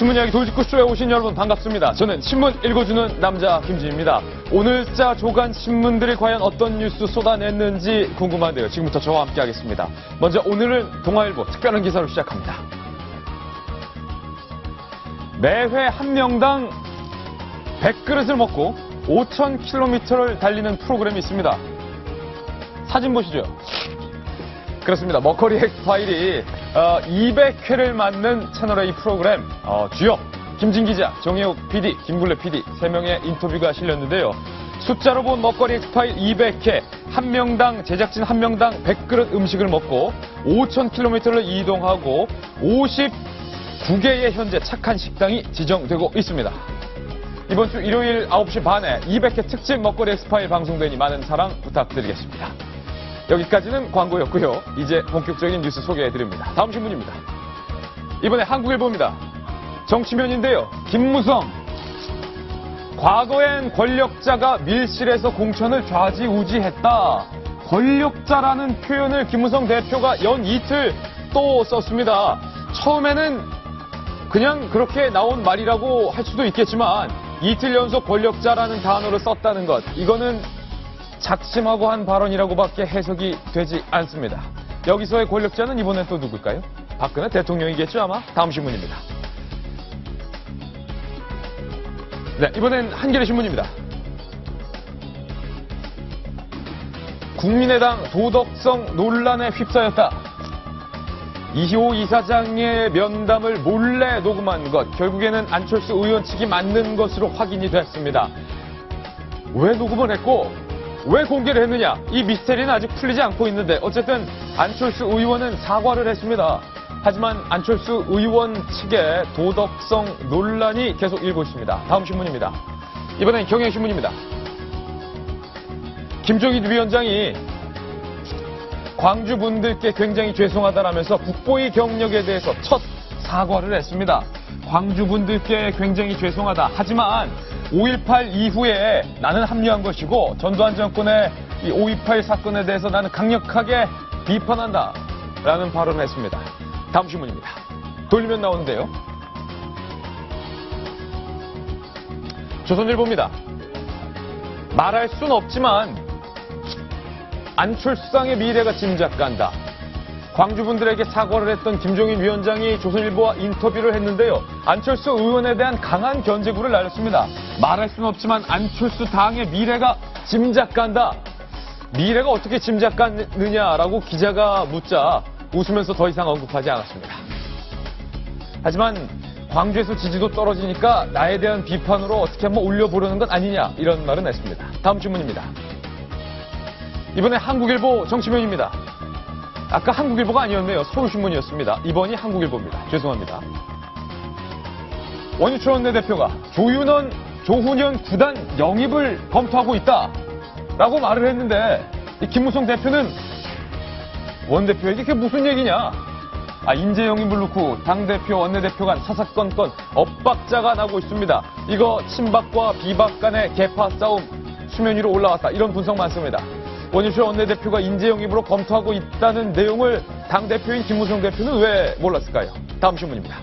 신문 이야기 돌직구쇼에 오신 여러분 반갑습니다. 저는 신문 읽어주는 남자 김지입니다. 오늘자 조간 신문들이 과연 어떤 뉴스 쏟아냈는지 궁금한데요. 지금부터 저와 함께 하겠습니다. 먼저 오늘은 동아일보 특별한 기사로 시작합니다. 매회 한 명당 100그릇을 먹고 5,000km를 달리는 프로그램이 있습니다. 사진 보시죠. 그렇습니다. 먹거리 엑스파일이 200회를 맞는 채널A 프로그램 주역 김진 기자, 정혜욱 PD, 김굴래 PD 3명의 인터뷰가 실렸는데요. 숫자로 본 먹거리 엑스파일 200회, 한 명당 제작진 한 명당 100그릇 음식을 먹고 5,000km를 이동하고 59개의 현재 착한 식당이 지정되고 있습니다. 이번 주 일요일 9시 반에 200회 특집 먹거리 엑스파일 방송되니 많은 사랑 부탁드리겠습니다. 여기까지는 광고였고요. 이제 본격적인 뉴스 소개해드립니다. 다음 신문입니다. 이번에 한국일보입니다. 정치면인데요. 김무성. 과거엔 권력자가 밀실에서 공천을 좌지우지했다. 권력자라는 표현을 김무성 대표가 연 이틀 또 썼습니다. 처음에는 그냥 그렇게 나온 말이라고 할 수도 있겠지만 이틀 연속 권력자라는 단어를 썼다는 것, 이거는 작심하고 한 발언이라고밖에 해석이 되지 않습니다. 여기서의 권력자는 이번엔 또 누굴까요? 박근혜 대통령이겠죠, 아마? 다음 신문입니다. 네, 이번엔 한겨레 신문입니다. 국민의당 도덕성 논란에 휩싸였다. 이시호 이사장의 면담을 몰래 녹음한 것, 결국에는 안철수 의원 측이 맞는 것으로 확인이 됐습니다. 왜 녹음을 했고 왜 공개를 했느냐, 이 미스테리는 아직 풀리지 않고 있는데 어쨌든 안철수 의원은 사과를 했습니다. 하지만 안철수 의원 측의 도덕성 논란이 계속 일고 있습니다. 다음 신문입니다. 이번엔 경향신문입니다. 김종인 위원장이 광주 분들께 굉장히 죄송하다라면서 국보위 경력에 대해서 첫 사과를 했습니다. 광주 분들께 굉장히 죄송하다. 하지만 5.18 이후에 나는 합류한 것이고 전두환 정권의 이 5.18 사건에 대해서 나는 강력하게 비판한다 라는 발언을 했습니다. 다음 신문입니다. 돌리면 나오는데요. 조선일보입니다. 말할 순 없지만 안철수상의 미래가 짐작간다. 광주분들에게 사과를 했던 김종인 위원장이 조선일보와 인터뷰를 했는데요. 안철수 의원에 대한 강한 견제구를 날렸습니다. 말할 수는 없지만 안철수 당의 미래가 짐작간다. 미래가 어떻게 짐작가느냐라고 기자가 묻자 웃으면서 더 이상 언급하지 않았습니다. 하지만 광주에서 지지도 떨어지니까 나에 대한 비판으로 어떻게 한번 올려보려는 것 아니냐, 이런 말은 했습니다. 다음 신문입니다. 이번에 한국일보 정치면입니다. 아까 한국일보가 아니었네요. 서울신문이었습니다. 이번이 한국일보입니다. 죄송합니다. 원유철 원내대표가 조훈현 구단 영입을 검토하고 있다라고 말을 했는데 이 김무성 대표는 원대표에게 그게 무슨 얘기냐. 인재 영입을 놓고 당대표 원내대표 간 사사건건 엇박자가 나고 있습니다. 이거 친박과 비박 간의 계파 싸움 수면 위로 올라왔다, 이런 분석 많습니다. 원유철 원내대표가 인재 영입으로 검토하고 있다는 내용을 당대표인 김무성 대표는 왜 몰랐을까요? 다음 신문입니다.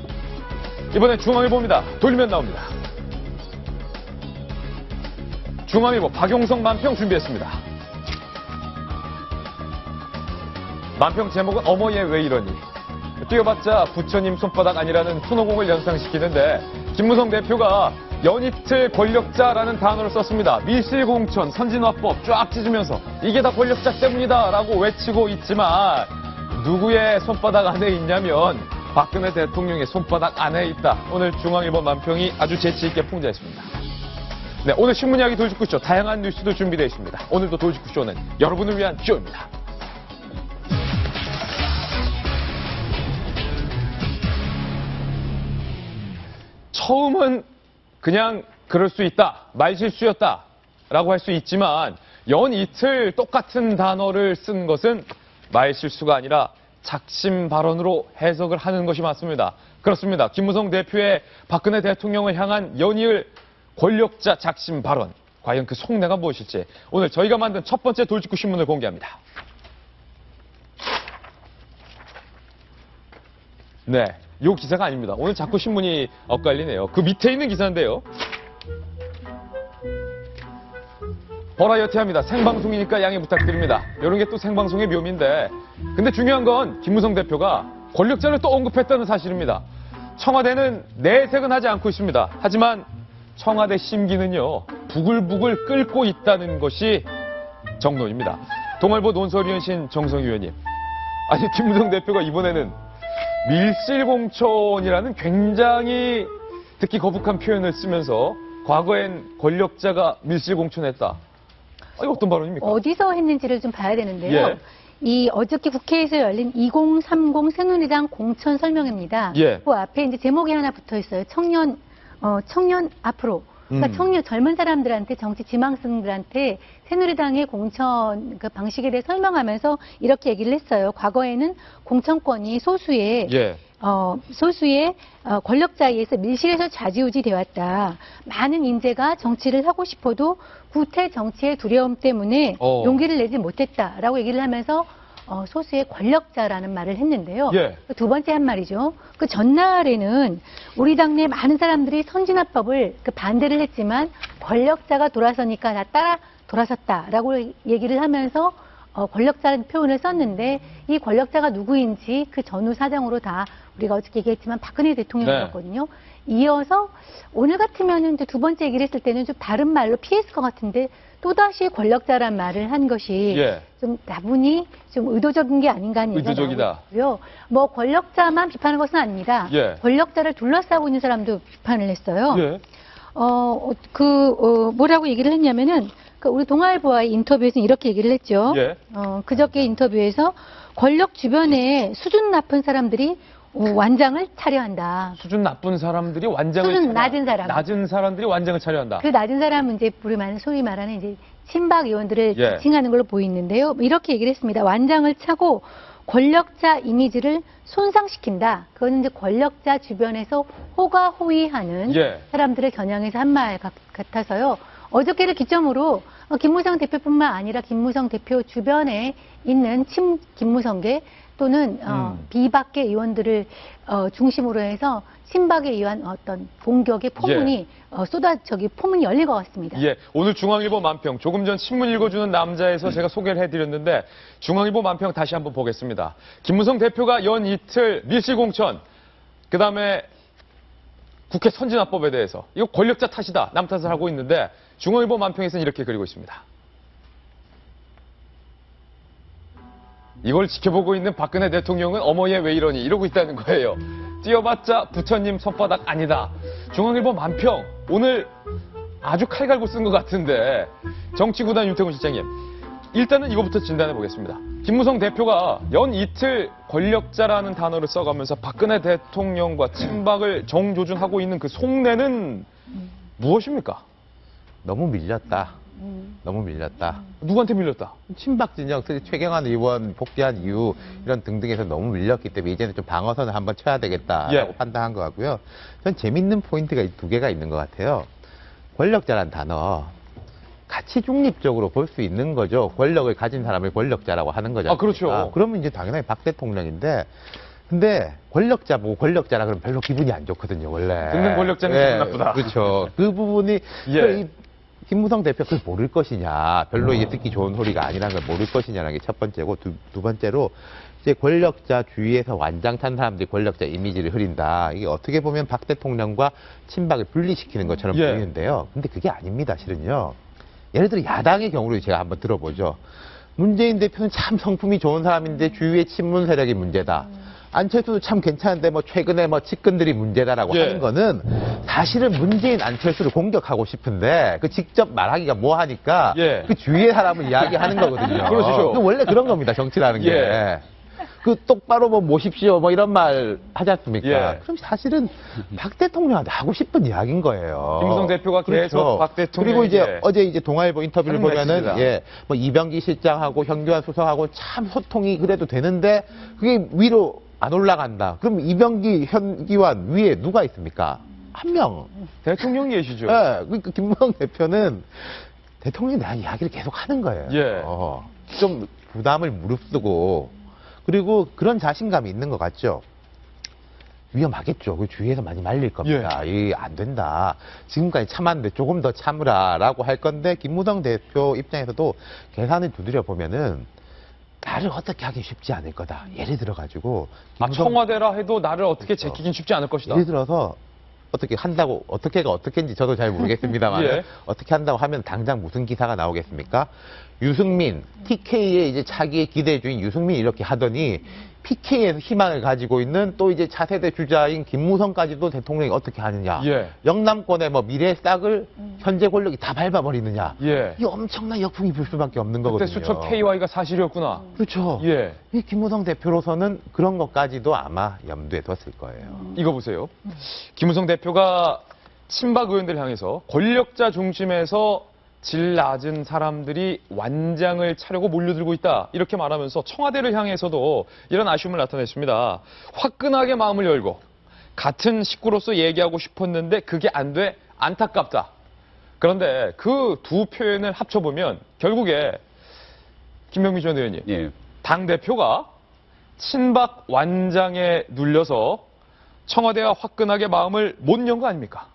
이번엔 중앙일보입니다. 돌리면 나옵니다. 중앙일보 박용성 만평 준비했습니다. 만평 제목은 어머 얘 왜 이러니. 뛰어봤자 부처님 손바닥 아니라는 손오공을 연상시키는데 김무성 대표가 연이틀 권력자라는 단어를 썼습니다. 밀실공천, 선진화법 쫙 찢으면서 이게 다 권력자 때문이다 라고 외치고 있지만 누구의 손바닥 안에 있냐면 박근혜 대통령의 손바닥 안에 있다. 오늘 중앙일보 만평이 아주 재치있게 풍자했습니다. 네, 오늘 신문 이야기 돌직구쇼 다양한 뉴스도 준비되어 있습니다. 오늘도 돌직구쇼는 여러분을 위한 쇼입니다. 처음은 그냥 그럴 수 있다, 말실수였다 라고 할 수 있지만 연 이틀 똑같은 단어를 쓴 것은 말실수가 아니라 작심 발언으로 해석을 하는 것이 맞습니다. 그렇습니다. 김무성 대표의 박근혜 대통령을 향한 연이을 권력자 작심 발언, 과연 그 속내가 무엇일지 오늘 저희가 만든 첫 번째 돌직구 신문을 공개합니다. 네, 요 기사가 아닙니다. 오늘 자꾸 신문이 엇갈리네요. 그 밑에 있는 기사인데요. 버라이어티 합니다. 생방송이니까 양해 부탁드립니다. 이런 게 또 생방송의 묘미인데. 근데 중요한 건 김무성 대표가 권력자를 또 언급했다는 사실입니다. 청와대는 내색은 하지 않고 있습니다. 하지만 청와대 심기는요, 부글부글 끓고 있다는 것이 정론입니다. 동아일보 논설위원신 정성희 의원님. 아니, 김무성 대표가 이번에는 밀실공천이라는 굉장히 듣기 거북한 표현을 쓰면서 과거엔 권력자가 밀실공천했다. 이거 어떤 발언입니까? 어디서 했는지를 좀 봐야 되는데요. 예. 이 어저께 국회에서 열린 2030 새누리당 공천 설명회입니다. 예. 그 앞에 이제 제목이 하나 붙어 있어요. 청년 앞으로. 그러니까 청년 젊은 사람들한테 정치 지망생들한테 새누리당의 공천 그 방식에 대해 설명하면서 이렇게 얘기를 했어요. 과거에는 공천권이 소수의 권력자에 의해서 밀실에서 좌지우지 되었다. 많은 인재가 정치를 하고 싶어도 구태 정치의 두려움 때문에 용기를 내지 못했다라고 얘기를 하면서 소수의 권력자라는 말을 했는데요. 예. 두 번째 한 말이죠. 그 전날에는 우리 당내 많은 사람들이 선진화법을 반대를 했지만 권력자가 돌아서니까 다 따라 돌아섰다라고 얘기를 하면서 권력자라는 표현을 썼는데 이 권력자가 누구인지 그 전후 사정으로 다 우리가 어저께 얘기했지만 박근혜 대통령이었거든요. 이어서 오늘 같으면은 이제 두 번째 얘기를 했을 때는 좀 다른 말로 피했을 것 같은데 또다시 권력자란 말을 한 것이 좀 다분히 좀 의도적인 게 아닌가 하는 얘기가 나오고요. 뭐 권력자만 비판하는 것은 아닙니다. 권력자를 둘러싸고 있는 사람도 비판을 했어요. 뭐라고 얘기를 했냐면은 우리 동아일보와의 인터뷰에서 이렇게 얘기를 했죠. 그저께 인터뷰에서 권력 주변에 수준 높은 사람들이 완장을 차려한다. 수준 나쁜 사람들이 완장을 수준 낮은 사람. 낮은 사람들이 완장을 차려한다. 그 낮은 사람은 이제 소위 말하는 이제 친박 의원들을 지칭하는 걸로 보이는데요. 이렇게 얘기를 했습니다. 완장을 차고 권력자 이미지를 손상시킨다. 그거는 이제 권력자 주변에서 호가호위하는 사람들을 겨냥해서 한 말 같아서요. 어저께를 기점으로 김무성 대표뿐만 아니라 김무성 대표 주변에 있는 김무성계 또는 비박계 의원들을 중심으로 해서 친박에 의한 어떤 공격의 포문이 포문이 열릴 것 같습니다. 오늘 중앙일보 만평 조금 전 신문 읽어주는 남자에서 제가 소개를 해드렸는데 중앙일보 만평 다시 한번 보겠습니다. 김무성 대표가 연 이틀 밀실공천 그다음에 국회 선진화법에 대해서 이거 권력자 탓이다 남 탓을 하고 있는데 중앙일보 만평에서는 이렇게 그리고 있습니다. 이걸 지켜보고 있는 박근혜 대통령은 어머 얘 왜 이러니 이러고 있다는 거예요. 뛰어봤자 부처님 손바닥 아니다. 중앙일보 만평 오늘 아주 칼 갈고 쓴 것 같은데 정치구단 윤태곤 실장님 일단은 이거부터 진단해 보겠습니다. 김무성 대표가 연 이틀 권력자라는 단어를 써가면서 박근혜 대통령과 친박을 정조준하고 있는 그 속내는 무엇입니까? 너무 밀렸다. 너무 밀렸다. 누구한테 밀렸다? 친박 진영, 최경환 의원 복귀한 이후 이런 등등에서 너무 밀렸기 때문에 이제는 좀 방어선을 한번 쳐야 되겠다라고 판단한 것 같고요. 전 재밌는 포인트가 두 개가 있는 것 같아요. 권력자란 단어. 가치 중립적으로 볼 수 있는 거죠. 권력을 가진 사람을 권력자라고 하는 거죠. 그렇죠. 그러면 이제 당연히 박 대통령인데 근데 권력자 보고 권력자라 그러면 별로 기분이 안 좋거든요, 원래. 듣는 권력자는 기분 나쁘다. 그렇죠. 그 부분이 김무성 대표 그걸 모를 것이냐, 별로 이게 듣기 좋은 소리가 아니라는 걸 모를 것이냐는 게 첫 번째고 두 번째로 이제 권력자 주위에서 완장 찬 사람들이 권력자 이미지를 흐린다. 이게 어떻게 보면 박 대통령과 친박을 분리시키는 것처럼 보이는데요. 근데 그게 아닙니다, 실은요. 예를 들어 야당의 경우를 제가 한번 들어보죠. 문재인 대표는 참 성품이 좋은 사람인데 주위의 친문 세력이 문제다. 안철수도 참 괜찮은데 최근에 측근들이 문제다라고 하는 거는 사실은 문재인 안철수를 공격하고 싶은데 그 직접 말하기가 뭐하니까 그 주위의 사람을 이야기하는 거거든요. 그렇죠. 원래 그런 겁니다, 정치라는 게. 그 똑바로 모십시오 이런 말 하지 않습니까? 그럼 사실은 박 대통령한테 하고 싶은 이야기인 거예요. 김무성 대표가 계속 박 대통령 그리고 이제 어제 동아일보 인터뷰를 보면은 이병기 실장하고 현규환 수석하고 참 소통이 그래도 되는데 그게 위로 안 올라간다. 그럼 이병기, 현기환 위에 누가 있습니까? 한 명. 대통령이 계시죠. 그러니까 김무성 대표는 대통령에 대한 이야기를 계속 하는 거예요. 좀 부담을 무릅쓰고 그리고 그런 자신감이 있는 것 같죠. 위험하겠죠. 그 주위에서 많이 말릴 겁니다. 이 안 된다. 지금까지 참았는데 조금 더 참으라라고 할 건데 김무성 대표 입장에서도 계산을 두드려 보면은 나를 어떻게 하기 쉽지 않을 거다. 예를 들어 가지고 청와대라 해도 나를 어떻게 그렇죠. 제끼긴 쉽지 않을 것이다. 예를 들어서 어떻게 한다고 어떻게가 어떻게인지 저도 잘 모르겠습니다만 예. 어떻게 한다고 하면 당장 무슨 기사가 나오겠습니까? 유승민 TK의 이제 차기의 기대주인 유승민 이렇게 하더니 PK에서 희망을 가지고 있는 또 이제 차세대 주자인 김무성까지도 대통령이 어떻게 하느냐? 예. 영남권의 뭐 미래의 싹을 현재 권력이 다 밟아버리느냐? 예. 이 엄청난 역풍이 불 수밖에 없는 그때 거거든요. 수첩 KY가 사실이었구나. 그렇죠. 예. 이 김무성 대표로서는 그런 것까지도 아마 염두에 뒀을 거예요. 이거 보세요. 김무성 대표가 친박 의원들 향해서 권력자 중심에서 질 낮은 사람들이 완장을 차려고 몰려들고 있다. 이렇게 말하면서 청와대를 향해서도 이런 아쉬움을 나타냈습니다. 화끈하게 마음을 열고 같은 식구로서 얘기하고 싶었는데 그게 안 돼 안타깝다. 그런데 그 두 표현을 합쳐보면 결국에 김병민 전 의원님, 예. 당대표가 친박 완장에 눌려서 청와대와 화끈하게 마음을 못 연 거 아닙니까?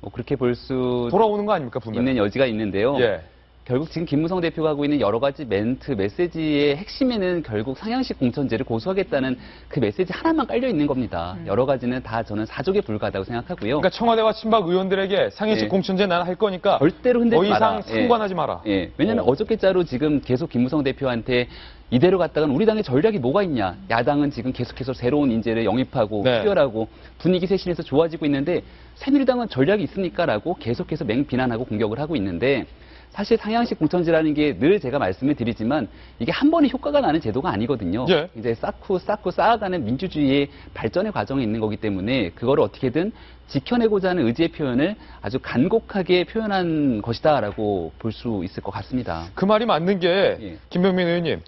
뭐 그렇게 볼 수 돌아오는 거 아닙니까, 분명히? 있는 여지가 있는데요. 예. 결국 지금 김무성 대표가 하고 있는 여러 가지 멘트, 메시지의 핵심에는 결국 상향식 공천제를 고수하겠다는 그 메시지 하나만 깔려 있는 겁니다. 여러 가지는 다 저는 사족에 불과하다고 생각하고요. 그러니까 청와대와 친박 의원들에게 상해식 예. 공천제 난 할 거니까 절대로 흔들지 더 이상 마라. 상관하지 마라. 예. 왜냐하면 어저께자로 지금 계속 김무성 대표한테 이대로 갔다가는 우리 당의 전략이 뭐가 있냐. 야당은 지금 계속해서 새로운 인재를 영입하고 네. 수혈하고 분위기 쇄신해서 좋아지고 있는데 새누리당은 전략이 있습니까라고 계속해서 맹비난하고 공격을 하고 있는데 사실 상향식 공천제라는 게 늘 제가 말씀을 드리지만 이게 한 번에 효과가 나는 제도가 아니거든요. 예. 이제 쌓고 쌓아가는 민주주의의 발전의 과정에 있는 거기 때문에 그거를 어떻게든 지켜내고자 하는 의지의 표현을 아주 간곡하게 표현한 것이다라고 볼 수 있을 것 같습니다. 그 말이 맞는 게 예. 김병민 의원님,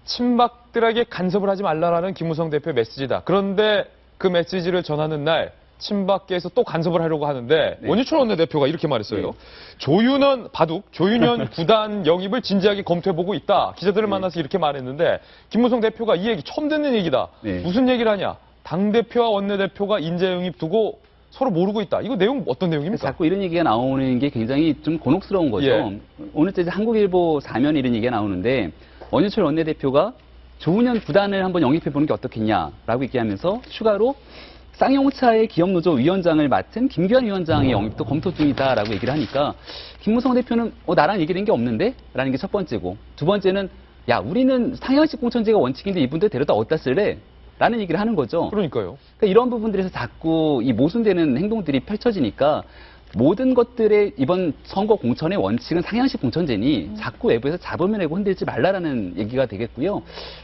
친박들에게 간섭을 하지 말라라는 김무성 대표의 메시지다. 그런데 그 메시지를 전하는 날 친박계에서 또 간섭을 하려고 하는데 네. 원유철 원내대표가 이렇게 말했어요. 네. 조윤현 구단 영입을 진지하게 검토해보고 있다. 기자들을 만나서 이렇게 말했는데 김무성 대표가 이 얘기 처음 듣는 얘기다. 네. 무슨 얘기를 하냐. 당대표와 원내대표가 인재 영입 두고 서로 모르고 있다. 이거 내용 어떤 내용입니까? 자꾸 이런 얘기가 나오는 게 굉장히 좀 곤혹스러운 거죠. 예. 오늘 이제 한국일보 사면에 이런 얘기가 나오는데 원유철 원내대표가 조은현 구단을 한번 영입해보는 게 어떻겠냐라고 얘기하면서 추가로 쌍용차의 기업노조 위원장을 맡은 김규환 위원장의 영입도 검토 중이다라고 얘기를 하니까 김무성 대표는 나랑 얘기된 게 없는데? 라는 게 첫 번째고 두 번째는 야 우리는 상향식 공천제가 원칙인데 이분들 데려다 어디다 쓸래? 라는 얘기를 하는 거죠. 그러니까요. 그러니까 이런 부분들에서 자꾸 이 모순되는 행동들이 펼쳐지니까 모든 것들의 이번 선거 공천의 원칙은 상향식 공천제니 자꾸 외부에서 잡으면 내고 흔들지 말라라는 얘기가 되겠고요.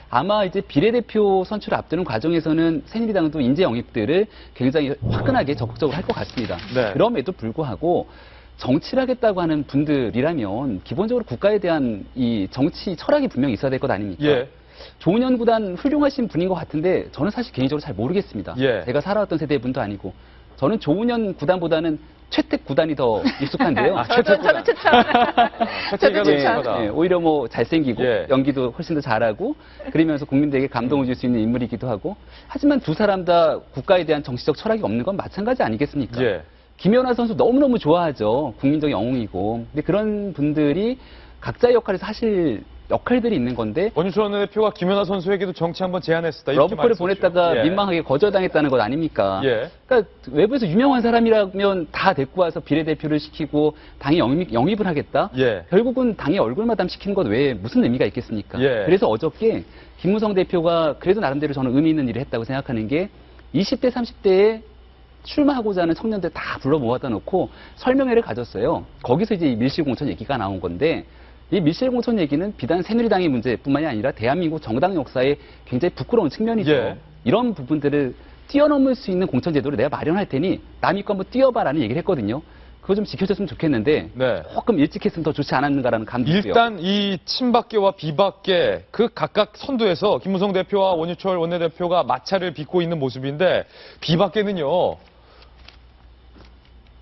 아마 이제 비례대표 선출을 앞두는 과정에서는 새누리당도 인재 영입들을 굉장히 화끈하게 적극적으로 할 것 같습니다. 네. 그럼에도 불구하고 정치를 하겠다고 하는 분들이라면 기본적으로 국가에 대한 이 정치 철학이 분명히 있어야 될 것 아닙니까? 예. 조은현 구단 훌륭하신 분인 것 같은데 저는 사실 개인적으로 잘 모르겠습니다. 예. 제가 살아왔던 세대의 분도 아니고 저는 조은현 구단보다는 최택 구단이 더 익숙한데요. 저도 추천. 채택이가 더 예, 익숙하다. 예, 오히려 뭐 잘생기고 예. 연기도 훨씬 더 잘하고 그러면서 국민들에게 감동을 줄 수 있는 인물이기도 하고 하지만 두 사람 다 국가에 대한 정치적 철학이 없는 건 마찬가지 아니겠습니까? 예. 김연아 선수 너무너무 좋아하죠. 국민적 영웅이고. 근데 그런 분들이 각자의 역할에서 하실 역할들이 있는 건데 원유철 원내대표가 김연아 선수에게도 정치 한번 제안했었다. 이렇게 러브콜을 말했었죠. 보냈다가 예. 민망하게 거절당했다는 것 아닙니까? 예. 그러니까 외부에서 유명한 사람이라면 다 데리고 와서 비례대표를 시키고 당에 영입을 하겠다? 예. 결국은 당의 얼굴 마담 시키는 것 외에 무슨 의미가 있겠습니까? 예. 그래서 어저께 김무성 대표가 그래도 나름대로 저는 의미 있는 일을 했다고 생각하는 게 20대, 30대에 출마하고자 하는 청년들 다 불러 모아다 놓고 설명회를 가졌어요. 거기서 이제 밀실공천 얘기가 나온 건데 이 밀실공천 얘기는 비단 새누리당의 문제뿐만이 아니라 대한민국 정당 역사에 굉장히 부끄러운 측면이죠. 예. 이런 부분들을 뛰어넘을 수 있는 공천제도를 내가 마련할 테니 남이 거 한번 뛰어봐라는 얘기를 했거든요. 그거 좀 지켜줬으면 좋겠는데 네. 조금 일찍 했으면 더 좋지 않았는가라는 감도 있고요. 일단 이 친박계와 비박계 그 각각 선두에서 김무성 대표와 원유철 원내대표가 마찰을 빚고 있는 모습인데 비박계는요.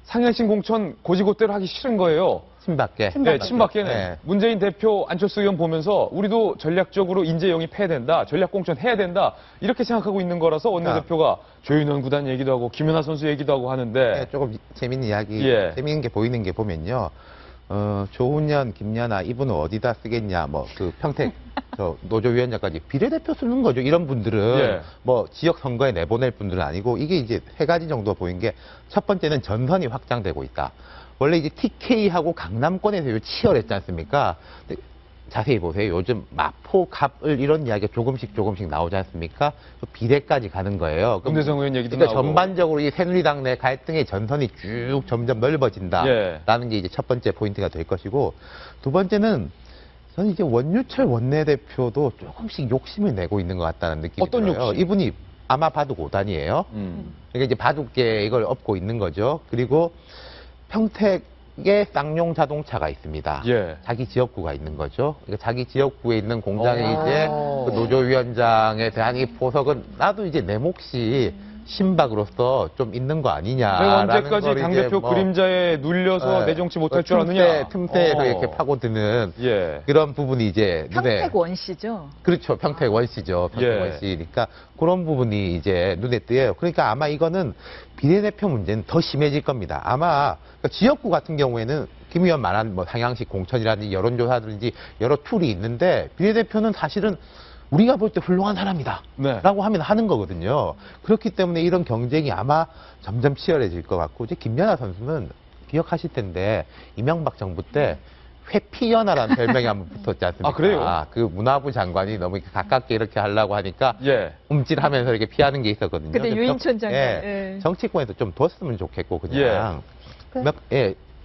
상향식 공천 고지고대로 하기 싫은 거예요. 친박계. 네, 친박계는 네. 문재인 대표, 안철수 의원 보면서 우리도 전략적으로 인재 영입해야 된다, 전략 공천해야 된다 이렇게 생각하고 있는 거라서 원내대표가 조윤현 구단 얘기도 하고 김연아 선수 얘기도 하고 하는데 네, 조금 재밌는 이야기, 예. 재밌는 게 보이는 게 보면요. 조훈현, 김연아 이분은 어디다 쓰겠냐, 뭐 그 평택 저 노조위원장까지 비례대표 쓰는 거죠. 이런 분들은 예. 뭐 지역 선거에 내보낼 분들은 아니고 이게 이제 세 가지 정도 보인 게 첫 번째는 전선이 확장되고 있다. 원래 이제 TK하고 강남권에서 치열했지 않습니까? 근데 자세히 보세요. 요즘 마포, 갑을 이런 이야기가 조금씩 나오지 않습니까? 비례까지 가는 거예요. 김대성 의원 얘기도 그러니까 나오고. 전반적으로 이 새누리당 내 갈등의 전선이 쭉 점점 넓어진다라는 게 이제 첫 번째 포인트가 될 것이고, 두 번째는 저는 이제 원유철 원내대표도 조금씩 욕심을 내고 있는 것 같다는 느낌이 어떤 들어요. 욕심? 이분이 아마 바둑 5단이에요. 그러니까 이제 바둑계 이걸 업고 있는 거죠. 그리고 평택에 쌍용 자동차가 있습니다. 예. 자기 지역구가 있는 거죠. 그러니까 자기 지역구에 있는 공장에 오. 이제 그 노조위원장에 대한 이 포석은 나도 이제 내 몫이 신박으로서 좀 있는 거 아니냐라는 언제까지 걸 당대표 이제 뭐, 그림자에 눌려서 내 정치 못할 줄 아느냐. 틈새에서 이렇게 파고드는 예. 그런 부분이 이제 눈에 평택 원씨죠. 그렇죠. 평택 원씨죠. 평택 예. 원씨니까 그런 부분이 이제 눈에 띄어요. 그러니까 아마 이거는 비례대표 문제는 더 심해질 겁니다. 아마 그러니까 지역구 같은 경우에는 김 의원 말한 뭐 상향식 공천이라든지 여론조사든지 여러 툴이 있는데 비례대표는 사실은 우리가 볼 때 훌륭한 사람이다. 네. 라고 하면 하는 거거든요. 그렇기 때문에 이런 경쟁이 아마 점점 치열해질 것 같고, 이제 김연아 선수는 기억하실 텐데, 이명박 정부 때 회피연아라는 별명이 한번 붙었지 않습니까? 아, 그래요? 그 문화부 장관이 너무 이렇게 가깝게 이렇게 하려고 하니까, 예. 움찔하면서 이렇게 피하는 게 있었거든요. 그때 근데 유인촌 장관. 예, 예. 정치권에서 좀 뒀으면 좋겠고, 그냥.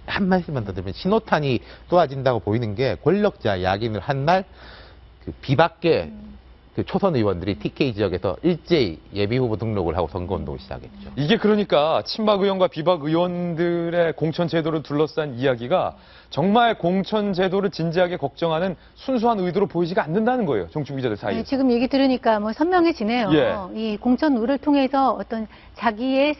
한 말씀만 더 드리면, 신호탄이 쏘아진다고 보이는 게 권력자 야긴을 한 날, 그 비박계 그 초선 의원들이 TK 지역에서 일제히 예비 후보 등록을 하고 선거운동을 시작했죠. 이게 그러니까 친박 의원과 비박 의원들의 공천 제도를 둘러싼 이야기가 정말 공천 제도를 진지하게 걱정하는 순수한 의도로 보이지가 않는다는 거예요. 정치부 기자들 사이에. 네, 지금 얘기 들으니까 뭐 선명해지네요. 예. 이 공천 룰을 통해서 어떤 자기의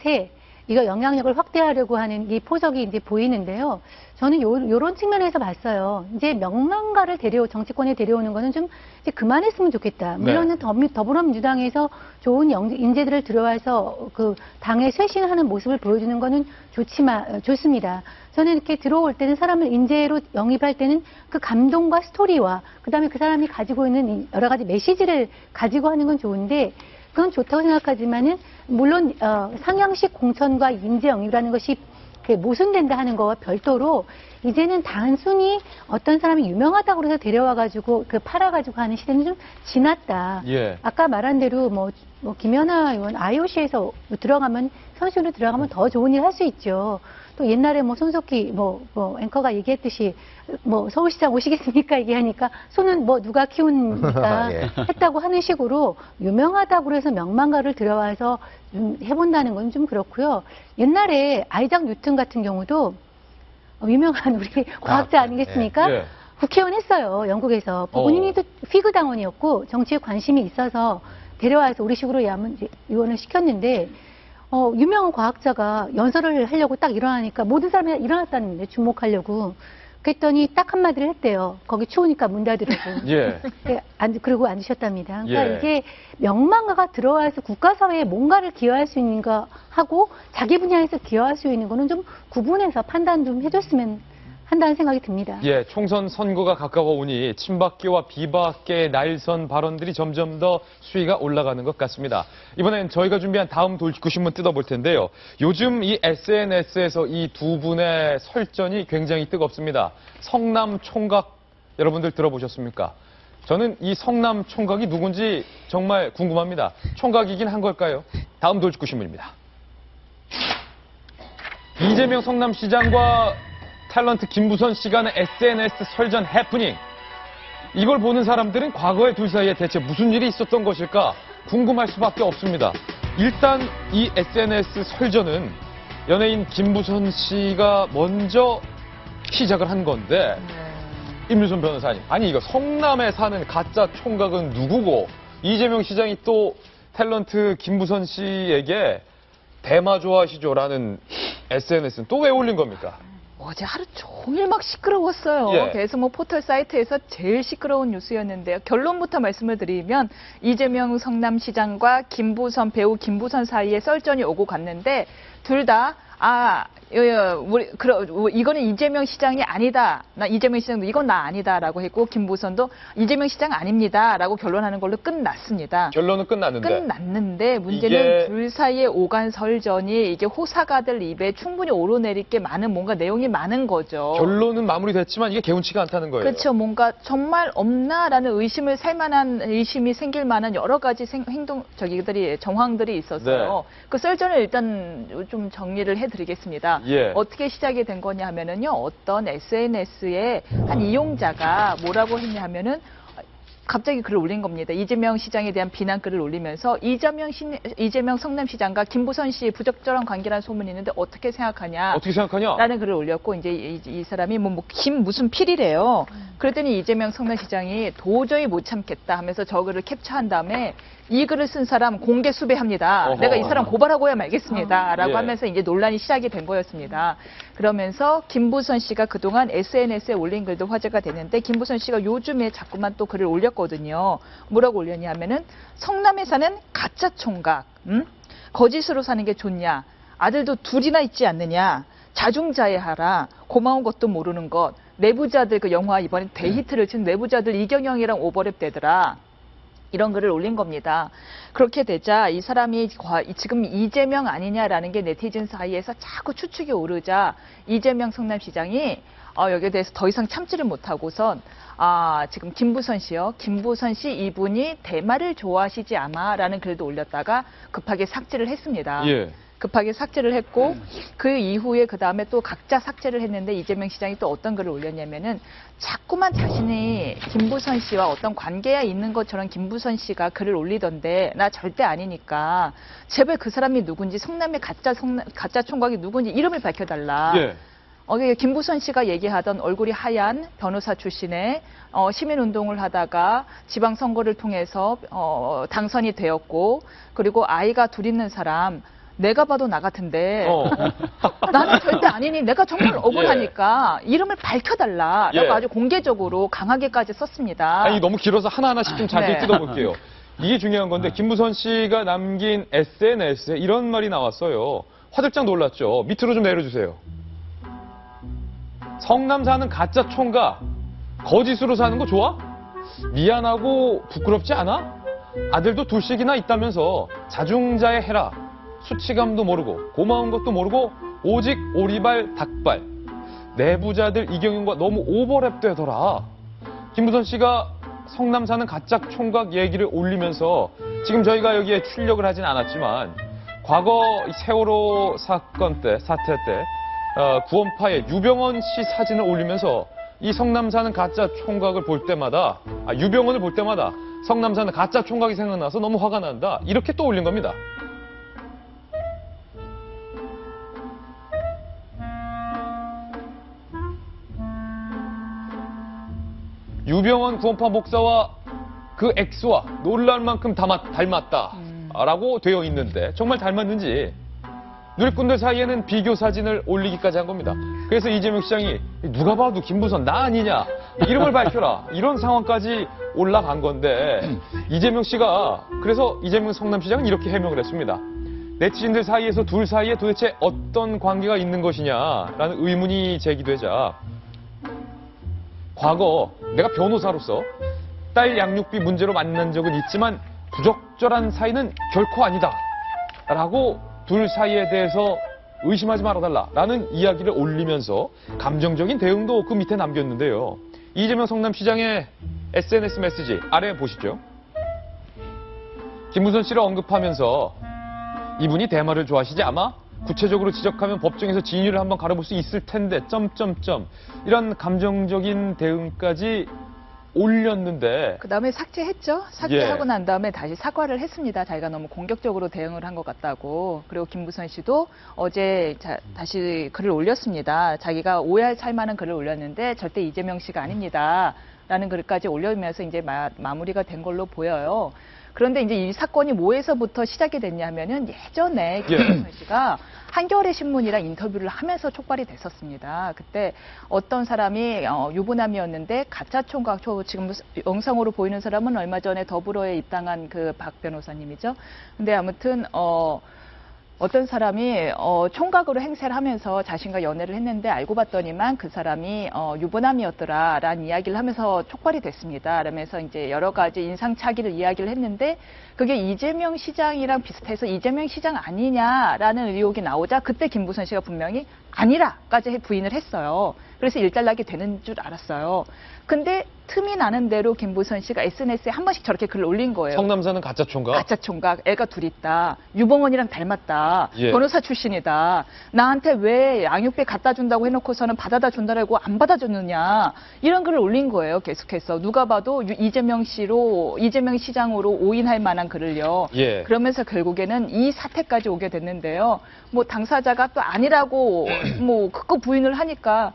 이거 영향력을 확대하려고 하는 이 포석이 이제 보이는데요. 저는 요런 측면에서 봤어요. 이제 명망가를 정치권에 데려오는 거는 좀 이제 그만했으면 좋겠다. 물론은 더불어민주당에서 좋은 인재들을 들어와서 그 당에 쇄신하는 모습을 보여주는 거는 좋습니다. 저는 이렇게 들어올 때는 사람을 인재로 영입할 때는 그 감동과 스토리와 그다음에 그 사람이 가지고 있는 여러 가지 메시지를 가지고 하는 건 좋은데, 그건 좋다고 생각하지만은 물론 상향식 공천과 인재 영입이라는 것이 모순된다 하는 거와 별도로 이제는 단순히 어떤 사람이 유명하다고 해서 데려와가지고 팔아가지고 하는 시대는 좀 지났다. 예. 아까 말한 대로 뭐 김연아 의원 IOC에서 선수로 들어가면 더 좋은 일 할 수 있죠. 또 옛날에 뭐 손석희 앵커가 얘기했듯이 서울시장 오시겠습니까 얘기하니까 손은 누가 키우니까 예. 했다고 하는 식으로 유명하다고 해서 명망가를 들어와서 해본다는 건 좀 그렇고요. 옛날에 아이작 뉴튼 같은 경우도 유명한 우리 과학자 아니겠습니까? 예. 국회의원 했어요. 영국에서. 본인이도 피그 당원이었고 정치에 관심이 있어서 데려와서 우리식으로 의원을 시켰는데 유명한 과학자가 연설을 하려고 딱 일어나니까 모든 사람이 일어났다는데 주목하려고. 그랬더니 딱 한마디를 했대요. 거기 추우니까 문 닫으라고. 예. 그러고 앉으셨답니다. 그러니까 예. 이게 명망가가 들어와서 국가사회에 뭔가를 기여할 수 있는 거 하고 자기 분야에서 기여할 수 있는 거는 좀 구분해서 판단 좀 해줬으면 한다는 생각이 듭니다. 예, 총선 선거가 가까워 오니 친박계와 비박계의 날선 발언들이 점점 더 수위가 올라가는 것 같습니다. 이번엔 저희가 준비한 다음 돌직구 신문 뜯어볼 텐데요. 요즘 이 SNS에서 이 두 분의 설전이 굉장히 뜨겁습니다. 성남 총각 여러분들 들어보셨습니까? 저는 이 성남 총각이 누군지 정말 궁금합니다. 총각이긴 한 걸까요? 다음 돌직구 신문입니다. 이재명 성남시장과 탤런트 김부선 씨가 는 SNS 설전 해프닝. 이걸 보는 사람들은 과거의 둘 사이에 대체 무슨 일이 있었던 것일까 궁금할 수밖에 없습니다. 일단 이 SNS 설전은 연예인 김부선 씨가 먼저 시작을 한 건데, 임유선 변호사님, 아니 이거 성남에 사는 가짜 총각은 누구고 이재명 시장이 또 탤런트 김부선 씨에게 대마 좋아하시죠라는 SNS는 또 왜 올린 겁니까? 어제 하루 종일 막 시끄러웠어요. 예. 그래서 뭐 포털 사이트에서 제일 시끄러운 뉴스였는데요. 결론부터 말씀을 드리면 이재명 성남시장과 배우 김부선 사이에 썰전이 오고 갔는데 둘 다 이거는 이재명 시장이 아니다. 나 이재명 시장도 이건 나 아니다라고 했고 김부선도 이재명 시장 아닙니다라고 결론하는 걸로 끝났습니다. 결론은 끝났는데 문제는 이게- 둘 사이의 오간 설전이 이게 호사가들 입에 충분히 오르내릴 게 많은 뭔가 내용이 많은 거죠. 결론은 마무리됐지만 이게 개운치가 않다는 거예요. 그렇죠. 뭔가 정말 없나라는 의심이 생길 만한 여러 가지 정황들이 있었어요. 네. 그 썰전을 일단 좀 정리를 해드리겠습니다. 예. 어떻게 시작이 된 거냐 하면은요, 어떤 SNS에 한 이용자가 뭐라고 했냐 하면은 갑자기 글을 올린 겁니다. 이재명 시장에 대한 비난 글을 올리면서 이재명 성남시장과 김부선 씨의 부적절한 관계라는 소문이 있는데 어떻게 생각하냐? 어떻게 생각하냐? 라는 글을 올렸고 이제 이 사람이 김 무슨 필이래요. 그랬더니 이재명 성남시장이 도저히 못 참겠다 하면서 저 글을 캡처한 다음에 이 글을 쓴 사람 공개 수배합니다. 어허. 내가 이 사람 고발하고야 말겠습니다. 라고 예. 하면서 이제 논란이 시작이 된 거였습니다. 그러면서 김부선 씨가 그동안 SNS에 올린 글도 화제가 됐는데 김부선 씨가 요즘에 자꾸만 또 글을 올렸거든요. 뭐라고 올렸냐 하면은 성남에 사는 가짜 총각, 거짓으로 사는 게 좋냐? 아들도 둘이나 있지 않느냐? 자중자애하라. 고마운 것도 모르는 것. 내부자들 그 영화 이번에 대히트를 친 내부자들 이경영이랑 오버랩 되더라. 이런 글을 올린 겁니다. 그렇게 되자 이 사람이 지금 이재명 아니냐라는 게 네티즌 사이에서 자꾸 추측이 오르자 이재명 성남시장이 여기에 대해서 더 이상 참지를 못하고선 지금 김부선 씨 이분이 대마를 좋아하시지 아마라는 글도 올렸다가 급하게 삭제를 했습니다. 예. 급하게 삭제를 했고 그 이후에 그 다음에 또 각자 삭제를 했는데 이재명 시장이 또 어떤 글을 올렸냐면은 자꾸만 자신이 김부선 씨와 어떤 관계가 있는 것처럼 김부선 씨가 글을 올리던데 나 절대 아니니까 제발 그 사람이 누군지 성남의 가짜 총각이 누군지 이름을 밝혀달라. 예. 김부선 씨가 얘기하던 얼굴이 하얀 변호사 출신의 시민운동을 하다가 지방선거를 통해서 당선이 되었고 그리고 아이가 둘 있는 사람 내가 봐도 나 같은데 나는 절대 아니니 내가 정말 억울하니까 이름을 밝혀달라라고 예. 아주 공개적으로 강하게까지 썼습니다. 아니 너무 길어서 하나하나씩 좀 잘 네. 뜯어볼게요. 이게 중요한 건데 김부선 씨가 남긴 SNS에 이런 말이 나왔어요. 화들짝 놀랐죠. 밑으로 좀 내려주세요. 성남 사는 가짜 총각 거짓으로 사는 거 좋아? 미안하고 부끄럽지 않아? 아들도 둘씩이나 있다면서 자중자애 해라. 수치감도 모르고 고마운 것도 모르고 오직 오리발 닭발. 내부자들 이경영과 너무 오버랩 되더라. 김부선 씨가 성남 사는 가짜 총각 얘기를 올리면서 지금 저희가 여기에 출력을 하진 않았지만 과거 사태로 사태 때 구원파의 유병헌 씨 사진을 올리면서 이 성남 사는 가짜 총각을 볼 때마다 유병헌을 볼 때마다 성남 사는 가짜 총각이 생각나서 너무 화가 난다. 이렇게 또 올린 겁니다. 유병헌 구원파 목사와 그 엑스와 놀랄 만큼 닮았다라고 되어 있는데 정말 닮았는지 누리꾼들 사이에는 비교 사진을 올리기까지 한 겁니다. 그래서 이재명 시장이 누가 봐도 김부선 나 아니냐 이름을 밝혀라 이런 상황까지 올라간 건데 이재명 씨가 그래서 이재명 성남시장은 이렇게 해명을 했습니다. 네티즌들 사이에서 둘 사이에 도대체 어떤 관계가 있는 것이냐라는 의문이 제기되자 과거 내가 변호사로서 딸 양육비 문제로 만난 적은 있지만 부적절한 사이는 결코 아니다 라고 둘 사이에 대해서 의심하지 말아달라라는 이야기를 올리면서 감정적인 대응도 그 밑에 남겼는데요. 이재명 성남시장의 SNS 메시지 아래 보시죠. 김부선 씨를 언급하면서 이분이 대마를 좋아하시지 아마? 구체적으로 지적하면 법정에서 진위를 한번 가려볼 수 있을 텐데 이런 감정적인 대응까지 올렸는데 그 다음에 삭제했죠. 삭제하고 예. 난 다음에 다시 사과를 했습니다. 자기가 너무 공격적으로 대응을 한 것 같다고. 그리고 김부선 씨도 어제 다시 글을 올렸습니다. 자기가 오해할 만한 글을 올렸는데 절대 이재명 씨가 아닙니다. 라는 글까지 올리면서 이제 마무리가 된 걸로 보여요. 그런데 이제 이 사건이 뭐에서부터 시작이 됐냐면은 예전에 예. 김부선 씨가 한겨레 신문이랑 인터뷰를 하면서 촉발이 됐었습니다. 그때 어떤 사람이 유부남이었는데 가짜 총각, 지금 영상으로 보이는 사람은 얼마 전에 더불어에 입당한 그 박 변호사님이죠. 근데 아무튼 어떤 사람이 총각으로 행세를 하면서 자신과 연애를 했는데 알고 봤더니만 그 사람이 유부남이었더라라는 이야기를 하면서 촉발이 됐습니다. 그러면서 이제 여러 가지 인상착의를 이야기를 했는데 그게 이재명 시장이랑 비슷해서 이재명 시장 아니냐라는 의혹이 나오자 그때 김부선 씨가 분명히 아니라까지 부인을 했어요. 그래서 일단락이 되는 줄 알았어요. 근데 틈이 나는 대로 김부선 씨가 SNS에 한 번씩 저렇게 글을 올린 거예요. 성남사는 가짜 총각? 가짜 총각, 애가 둘 있다. 유봉원이랑 닮았다. 예. 변호사 출신이다. 나한테 왜 양육비 갖다 준다고 해놓고서는 받아다 준다라고 안 받아줬느냐. 이런 글을 올린 거예요. 계속해서. 누가 봐도 이재명 시장으로 오인할 만한 글을요. 예. 그러면서 결국에는 이 사태까지 오게 됐는데요. 뭐 당사자가 또 아니라고 뭐 극구 부인을 하니까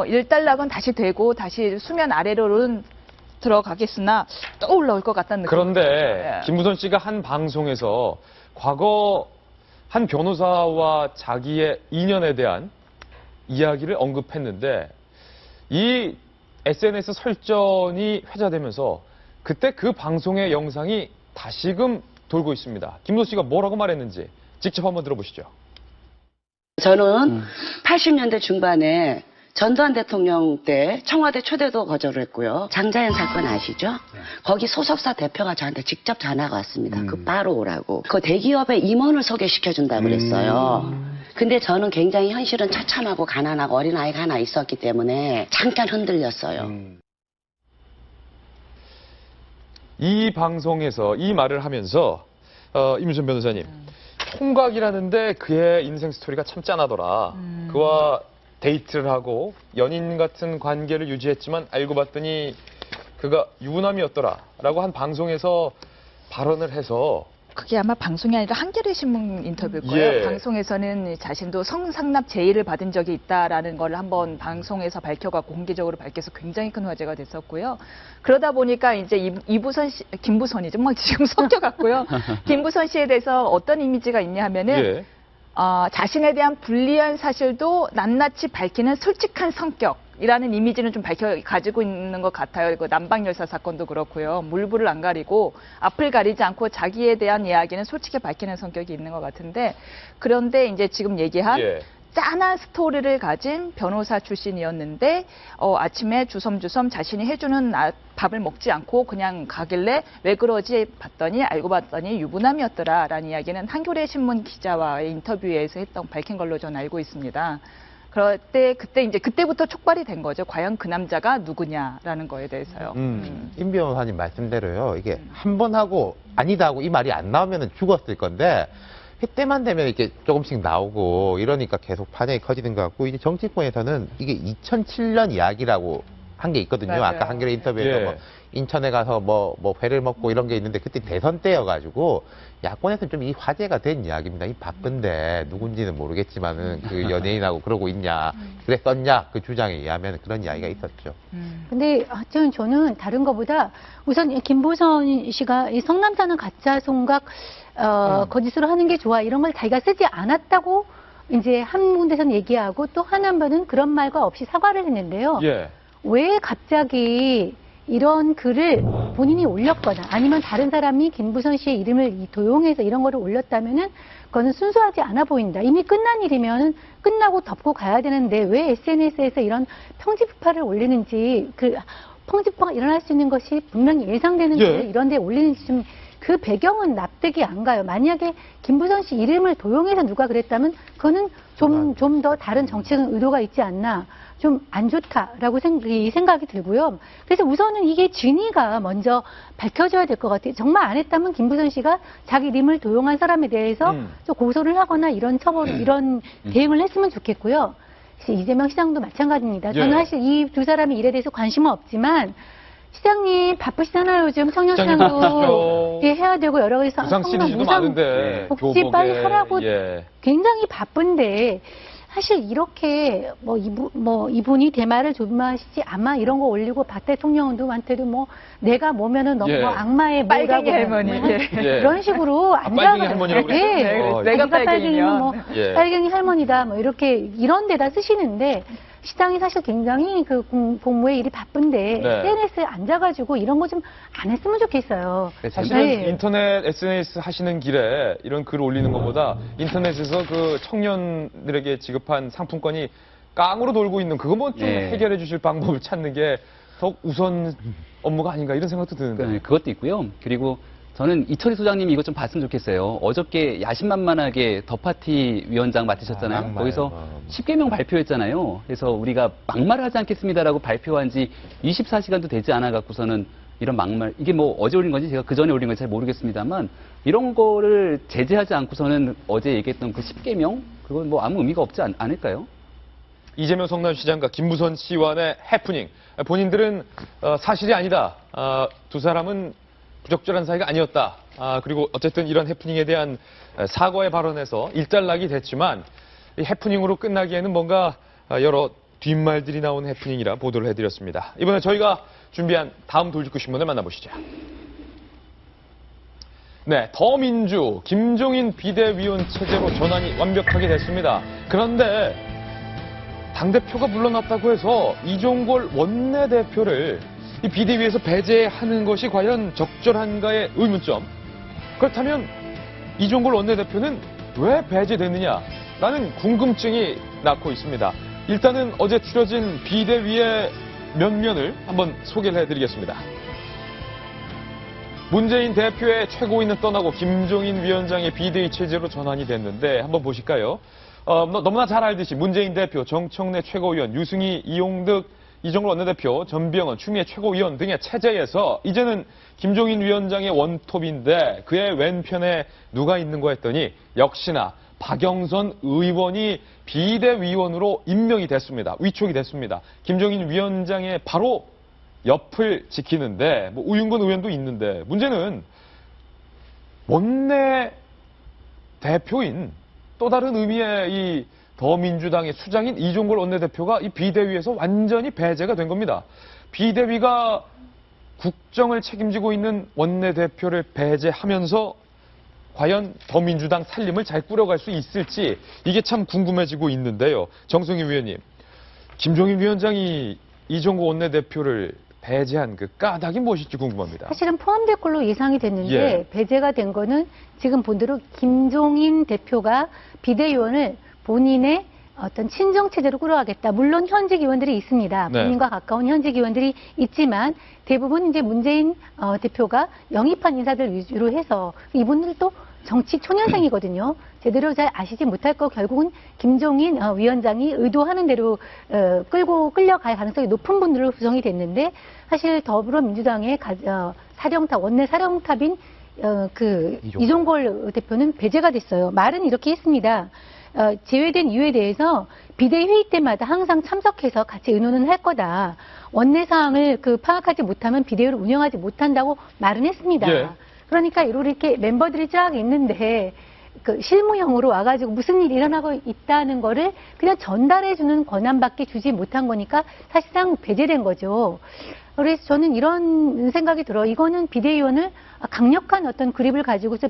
일단락은 다시 되고 다시 수면 아래로는 들어가겠으나 또 올라올 것 같다는 느낌이 그런데 들어요. 예. 김부선 씨가 한 방송에서 과거 한 변호사와 자기의 인연에 대한 이야기를 언급했는데 이 SNS 설전이 회자되면서 그때 그 방송의 영상이 다시금 돌고 있습니다. 김부선 씨가 뭐라고 말했는지 직접 한번 들어보시죠. 저는 80년대 중반에 전두환 대통령 때 청와대 초대도 거절을 했고요. 장자연 사건 아시죠? 거기 소속사 대표가 저한테 직접 전화가 왔습니다. 그 바로 오라고. 그 대기업의 임원을 소개시켜준다고 그랬어요. 근데 저는 굉장히 현실은 처참하고 가난하고 어린아이가 하나 있었기 때문에 잠깐 흔들렸어요. 이 방송에서 이 말을 하면서 임유선 변호사님 총각이라는데 그의 인생 스토리가 참 짠하더라. 그와 데이트를 하고 연인 같은 관계를 유지했지만 알고 봤더니 그가 유부남이었더라라고 한 방송에서 발언을 해서 그게 아마 방송이 아니라 한겨레 신문 인터뷰일 거예요. 예. 방송에서는 자신도 성상납 제의를 받은 적이 있다라는 걸 한번 방송에서 밝혀갖고 공개적으로 밝혀서 굉장히 큰 화제가 됐었고요. 그러다 보니까 이제 김부선이죠. 막 지금 섞여갖고요. 김부선 씨에 대해서 어떤 이미지가 있냐 하면은 예. 자신에 대한 불리한 사실도 낱낱이 밝히는 솔직한 성격이라는 이미지는 좀 가지고 있는 것 같아요. 그 남방열사 사건도 그렇고요. 물불을 안 가리고 앞을 가리지 않고 자기에 대한 이야기는 솔직히 밝히는 성격이 있는 것 같은데 그런데 이제 지금 얘기한 예. 짠한 스토리를 가진 변호사 출신이었는데 아침에 주섬주섬 자신이 해주는 밥을 먹지 않고 그냥 가길래 왜 그러지 봤더니 알고 봤더니 유부남이었더라라는 이야기는 한겨레 신문 기자와의 인터뷰에서 밝힌 걸로 저는 알고 있습니다. 그때부터 촉발이 된 거죠. 과연 그 남자가 누구냐라는 거에 대해서요. 임 변호사님 말씀대로요. 이게 한 번 하고 아니다 하고 이 말이 안 나오면 죽었을 건데 그때만 되면 이렇게 조금씩 나오고 이러니까 계속 반향이 커지는 것 같고 이제 정치권에서는 이게 2007년 이야기라고 한 게 있거든요. 맞아요. 아까 한겨레 인터뷰에서 예. 뭐 인천에 가서 뭐 회를 먹고 이런 게 있는데 그때 대선 때여가지고 야권에서는 좀 이 화제가 된 이야기입니다. 이 바쁜데 누군지는 모르겠지만은 그 연예인하고 그러고 있냐 그랬었냐 그 주장에 의하면 그런 이야기가 있었죠. 근데 하여튼 저는 다른 것보다 우선 김부선 씨가 이 성남사는 가짜 송각 거짓으로 하는 게 좋아 이런 걸 자기가 쓰지 않았다고 이제 한 군데서는 얘기하고 또 한 번은 그런 말과 없이 사과를 했는데요. 예. 왜 갑자기 이런 글을 본인이 올렸거나 아니면 다른 사람이 김부선 씨의 이름을 도용해서 이런 거를 올렸다면은 그거는 순수하지 않아 보인다. 이미 끝난 일이면 끝나고 덮고 가야 되는데 왜 SNS에서 이런 평지푸파를 올리는지 그 평지푸파가 일어날 수 있는 것이 분명히 예상되는 예. 글을 이런 데 올리는지 좀 그 배경은 납득이 안 가요. 만약에 김부선 씨 이름을 도용해서 누가 그랬다면 그거는 좀 더 다른 정치적 의도가 있지 않나. 좀 안 좋다라고 생각이 들고요. 그래서 우선은 이게 진위가 먼저 밝혀져야 될 것 같아요. 정말 안 했다면 김부선 씨가 자기 이름을 도용한 사람에 대해서 좀 고소를 하거나 이런 이런 대응을 했으면 좋겠고요. 이재명 시장도 마찬가지입니다. 저는 예. 사실 이 두 사람의 일에 대해서 관심은 없지만 시장님 바쁘시잖아요. 요즘 청년창도 해야 되고 여러 가지 무상 시리즈도 많은데 복지 빨리 하라고 예. 굉장히 바쁜데 사실 이렇게 이분이 대마를 조심하시지 아마 이런 거 올리고 박 대통령한테도 내가 뭐면은 너무 예. 악마의 빨갱이 뭐라고 할머니. 예. 이런 식으로 안 빨갱이 할머니라고 그랬어요? 예. 내가 자기가 빨갱이면. 예. 빨갱이 할머니다 이렇게 이런 데다 쓰시는데 시장이 사실 굉장히 그 공무의 일이 바쁜데 네. SNS에 앉아가지고 이런 거 좀 안 했으면 좋겠어요. 사실은 네. 인터넷 SNS 하시는 길에 이런 글을 올리는 것보다 인터넷에서 그 청년들에게 지급한 상품권이 깡으로 돌고 있는 그거 뭐 좀 예. 해결해 주실 방법을 찾는 게 더 우선 업무가 아닌가 이런 생각도 드는데. 그것도 있고요. 그리고 저는 이철희 소장님이 이것 좀 봤으면 좋겠어요. 어저께 야심만만하게 더파티 위원장 맡으셨잖아요. 막말, 거기서 10개명 발표했잖아요. 그래서 우리가 막말을 하지 않겠습니다라고 발표한 지 24시간도 되지 않아 갖고서는 이런 막말, 이게 어제 올린 건지 제가 그 전에 올린 건지 잘 모르겠습니다만 이런 거를 제재하지 않고서는 어제 얘기했던 그 10개명 그건 아무 의미가 없지 않을까요? 이재명 성남시장과 김무선 시완의 해프닝. 본인들은 사실이 아니다. 두 사람은 부적절한 사이가 아니었다. 그리고 어쨌든 이런 해프닝에 대한 사과의 발언에서 일단락이 됐지만 이 해프닝으로 끝나기에는 뭔가 여러 뒷말들이 나오는 해프닝이라 보도를 해드렸습니다. 이번에 저희가 준비한 다음 돌직구 신문을 만나보시죠. 네, 더민주 김종인 비대위원 체제로 전환이 완벽하게 됐습니다. 그런데 당대표가 물러났다고 해서 이종걸 원내대표를 이 비대위에서 배제하는 것이 과연 적절한가의 의문점. 그렇다면 이종걸 원내대표는 왜 배제됐느냐라는 궁금증이 낳고 있습니다. 일단은 어제 추려진 비대위의 면면을 한번 소개를 해드리겠습니다. 문재인 대표의 최고위는 떠나고 김종인 위원장의 비대위 체제로 전환이 됐는데 한번 보실까요? 너무나 잘 알듯이 문재인 대표, 정청래 최고위원, 유승희, 이용득, 이종걸 원내대표, 전병헌, 추미애 최고위원 등의 체제에서 이제는 김종인 위원장의 원톱인데 그의 왼편에 누가 있는가 했더니 역시나 박영선 의원이 비대위원으로 임명이 됐습니다. 위촉이 됐습니다. 김종인 위원장의 바로 옆을 지키는데 우윤근 의원도 있는데 문제는 원내 대표인 또 다른 의미의 이 더민주당의 수장인 이종걸 원내대표가 이 비대위에서 완전히 배제가 된 겁니다. 비대위가 국정을 책임지고 있는 원내대표를 배제하면서 과연 더민주당 살림을 잘 꾸려갈 수 있을지 이게 참 궁금해지고 있는데요. 정승희 위원님, 김종인 위원장이 이종걸 원내대표를 배제한 그 까닭이 무엇일지 궁금합니다. 사실은 포함될 걸로 예상이 됐는데 예. 배제가 된 거는 지금 본 대로 김종인 대표가 비대위원을 본인의 어떤 친정 체제로 끌어가겠다. 물론 현직 의원들이 있습니다. 네. 본인과 가까운 현직 의원들이 있지만 대부분 이제 문재인 대표가 영입한 인사들 위주로 해서 이분들도 정치 초년생이거든요. 제대로 잘 아시지 못할 거 결국은 김종인 위원장이 의도하는 대로 끌려갈 가능성이 높은 분들로 구성이 됐는데 사실 더불어민주당의 사령탑 원내 사령탑인 이종걸 대표는 배제가 됐어요. 말은 이렇게 했습니다. 제외된 이유에 대해서 비대위 회의 때마다 항상 참석해서 같이 의논은 할 거다. 원내 사항을 파악하지 못하면 비대위를 운영하지 못한다고 말은 했습니다. 예. 그러니까 이렇게 멤버들이 쫙 있는데 실무형으로 와가지고 무슨 일이 일어나고 있다는 거를 그냥 전달해주는 권한밖에 주지 못한 거니까 사실상 배제된 거죠. 그래서 저는 이런 생각이 들어요. 이거는 비대위원을 강력한 어떤 그립을 가지고서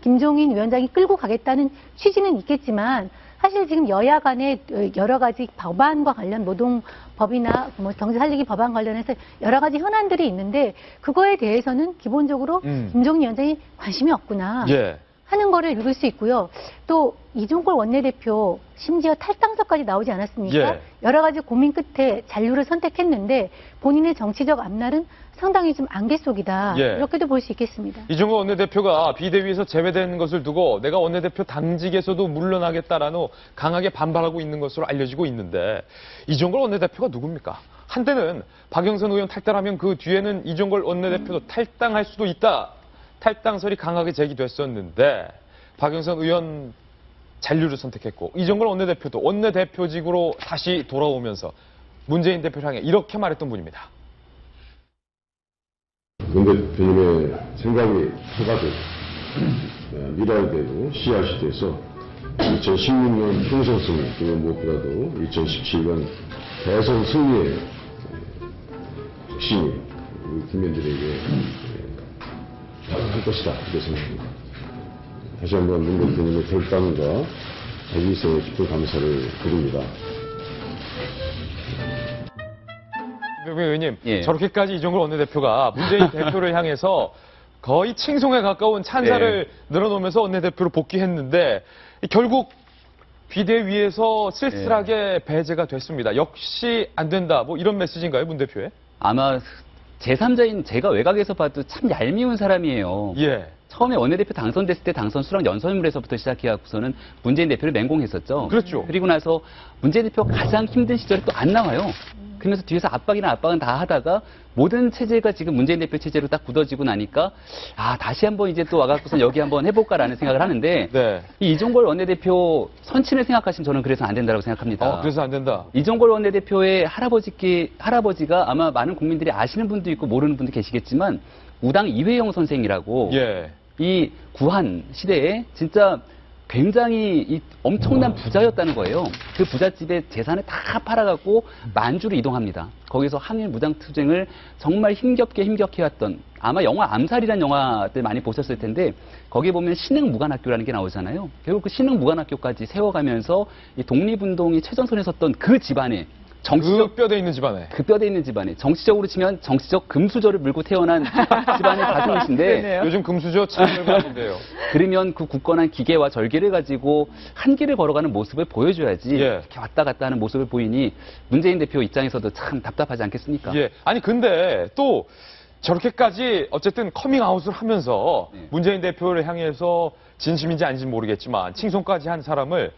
김종인 위원장이 끌고 가겠다는 취지는 있겠지만 사실 지금 여야 간에 여러 가지 법안과 관련 노동법이나 경제 살리기 법안 관련해서 여러 가지 현안들이 있는데 그거에 대해서는 기본적으로 김종인 위원장이 관심이 없구나. 예. 하는 거를 읽을 수 있고요. 또 이종걸 원내대표 심지어 탈당서까지 나오지 않았습니까? 예. 여러 가지 고민 끝에 잔류를 선택했는데 본인의 정치적 앞날은 상당히 좀 안개 속이다. 예. 이렇게도 볼 수 있겠습니다. 이종걸 원내대표가 비대위에서 제외된 것을 두고 내가 원내대표 당직에서도 물러나겠다라는 강하게 반발하고 있는 것으로 알려지고 있는데 이종걸 원내대표가 누굽니까? 한때는 박영선 의원 탈당하면 그 뒤에는 이종걸 원내대표도 탈당할 수도 있다. 탈당설이 강하게 제기됐었는데 박영선 의원 잔류를 선택했고 이종걸 원내대표도 원내대표직으로 다시 돌아오면서 문재인 대표를 향해 이렇게 말했던 분입니다. 문 대표님의 생각이 커가지고 미래에 대고 씨앗이 돼서 2016년 총선 승리, 그리고 무엇보다도 2017년 대선 승리의 확신이 우리 국민들에게 할 것이다, 이렇게 생각합니다. 다시 한번 문 대표님의 결단과 자기성에 깊은 감사를 드립니다. 김병민 의원님, 예. 저렇게까지 이종걸 원내대표가 문재인 대표를 향해서 거의 칭송에 가까운 찬사를 늘어놓으면서 원내대표로 복귀했는데 결국 비대위에서 쓸쓸하게 배제가 됐습니다. 역시 안 된다. 뭐 이런 메시지인가요, 문 대표의? 아마 제3자인 제가 외곽에서 봐도 참 얄미운 사람이에요. 예. 처음에 원내대표 당선됐을 때 당선 수락 연설문에서부터 시작해갖고서는 문재인 대표를 맹공했었죠. 그렇죠. 그리고 나서 문재인 대표가 가장 힘든 시절에 또 안 나와요. 그러면서 뒤에서 압박은 다 하다가 모든 체제가 지금 문재인 대표 체제로 딱 굳어지고 나니까 다시 한번 이제 또 와갖고서 여기 한번 해볼까라는 생각을 하는데 네. 이 이종걸 원내대표 선친을 생각하시면 저는 그래서 안 된다고 생각합니다. 그래서 안 된다. 이종걸 원내대표의 할아버지가 아마 많은 국민들이 아시는 분도 있고 모르는 분도 계시겠지만 우당 이회영 선생이라고 예. 이 구한 시대에 진짜 굉장히 엄청난 부자였다는 거예요. 그 부잣집의 재산을 다 팔아갖고 만주로 이동합니다. 거기서 항일 무장투쟁을 정말 힘겹게 해왔던 아마 영화 암살이라는 영화들 많이 보셨을 텐데 거기에 보면 신흥무관학교라는 게 나오잖아요. 결국 그 신흥무관학교까지 세워가면서 이 독립운동이 최전선에 섰던 그 집안에 그 뼈대 있는 집안에. 그 뼈대 있는 집안에 정치적으로 치면 정치적 금수저를 물고 태어난 집안의 가슴이신데 요즘 금수저 참 열받는데요. 그러면 그 굳건한 기계와 절개를 가지고 한 길을 걸어가는 모습을 보여줘야지 예. 이렇게 왔다 갔다 하는 모습을 보이니 문재인 대표 입장에서도 참 답답하지 않겠습니까? 예. 아니 근데 또 저렇게까지 어쨌든 커밍아웃을 하면서 네. 문재인 대표를 향해서 진심인지 아닌지 모르겠지만 칭송까지 한 사람을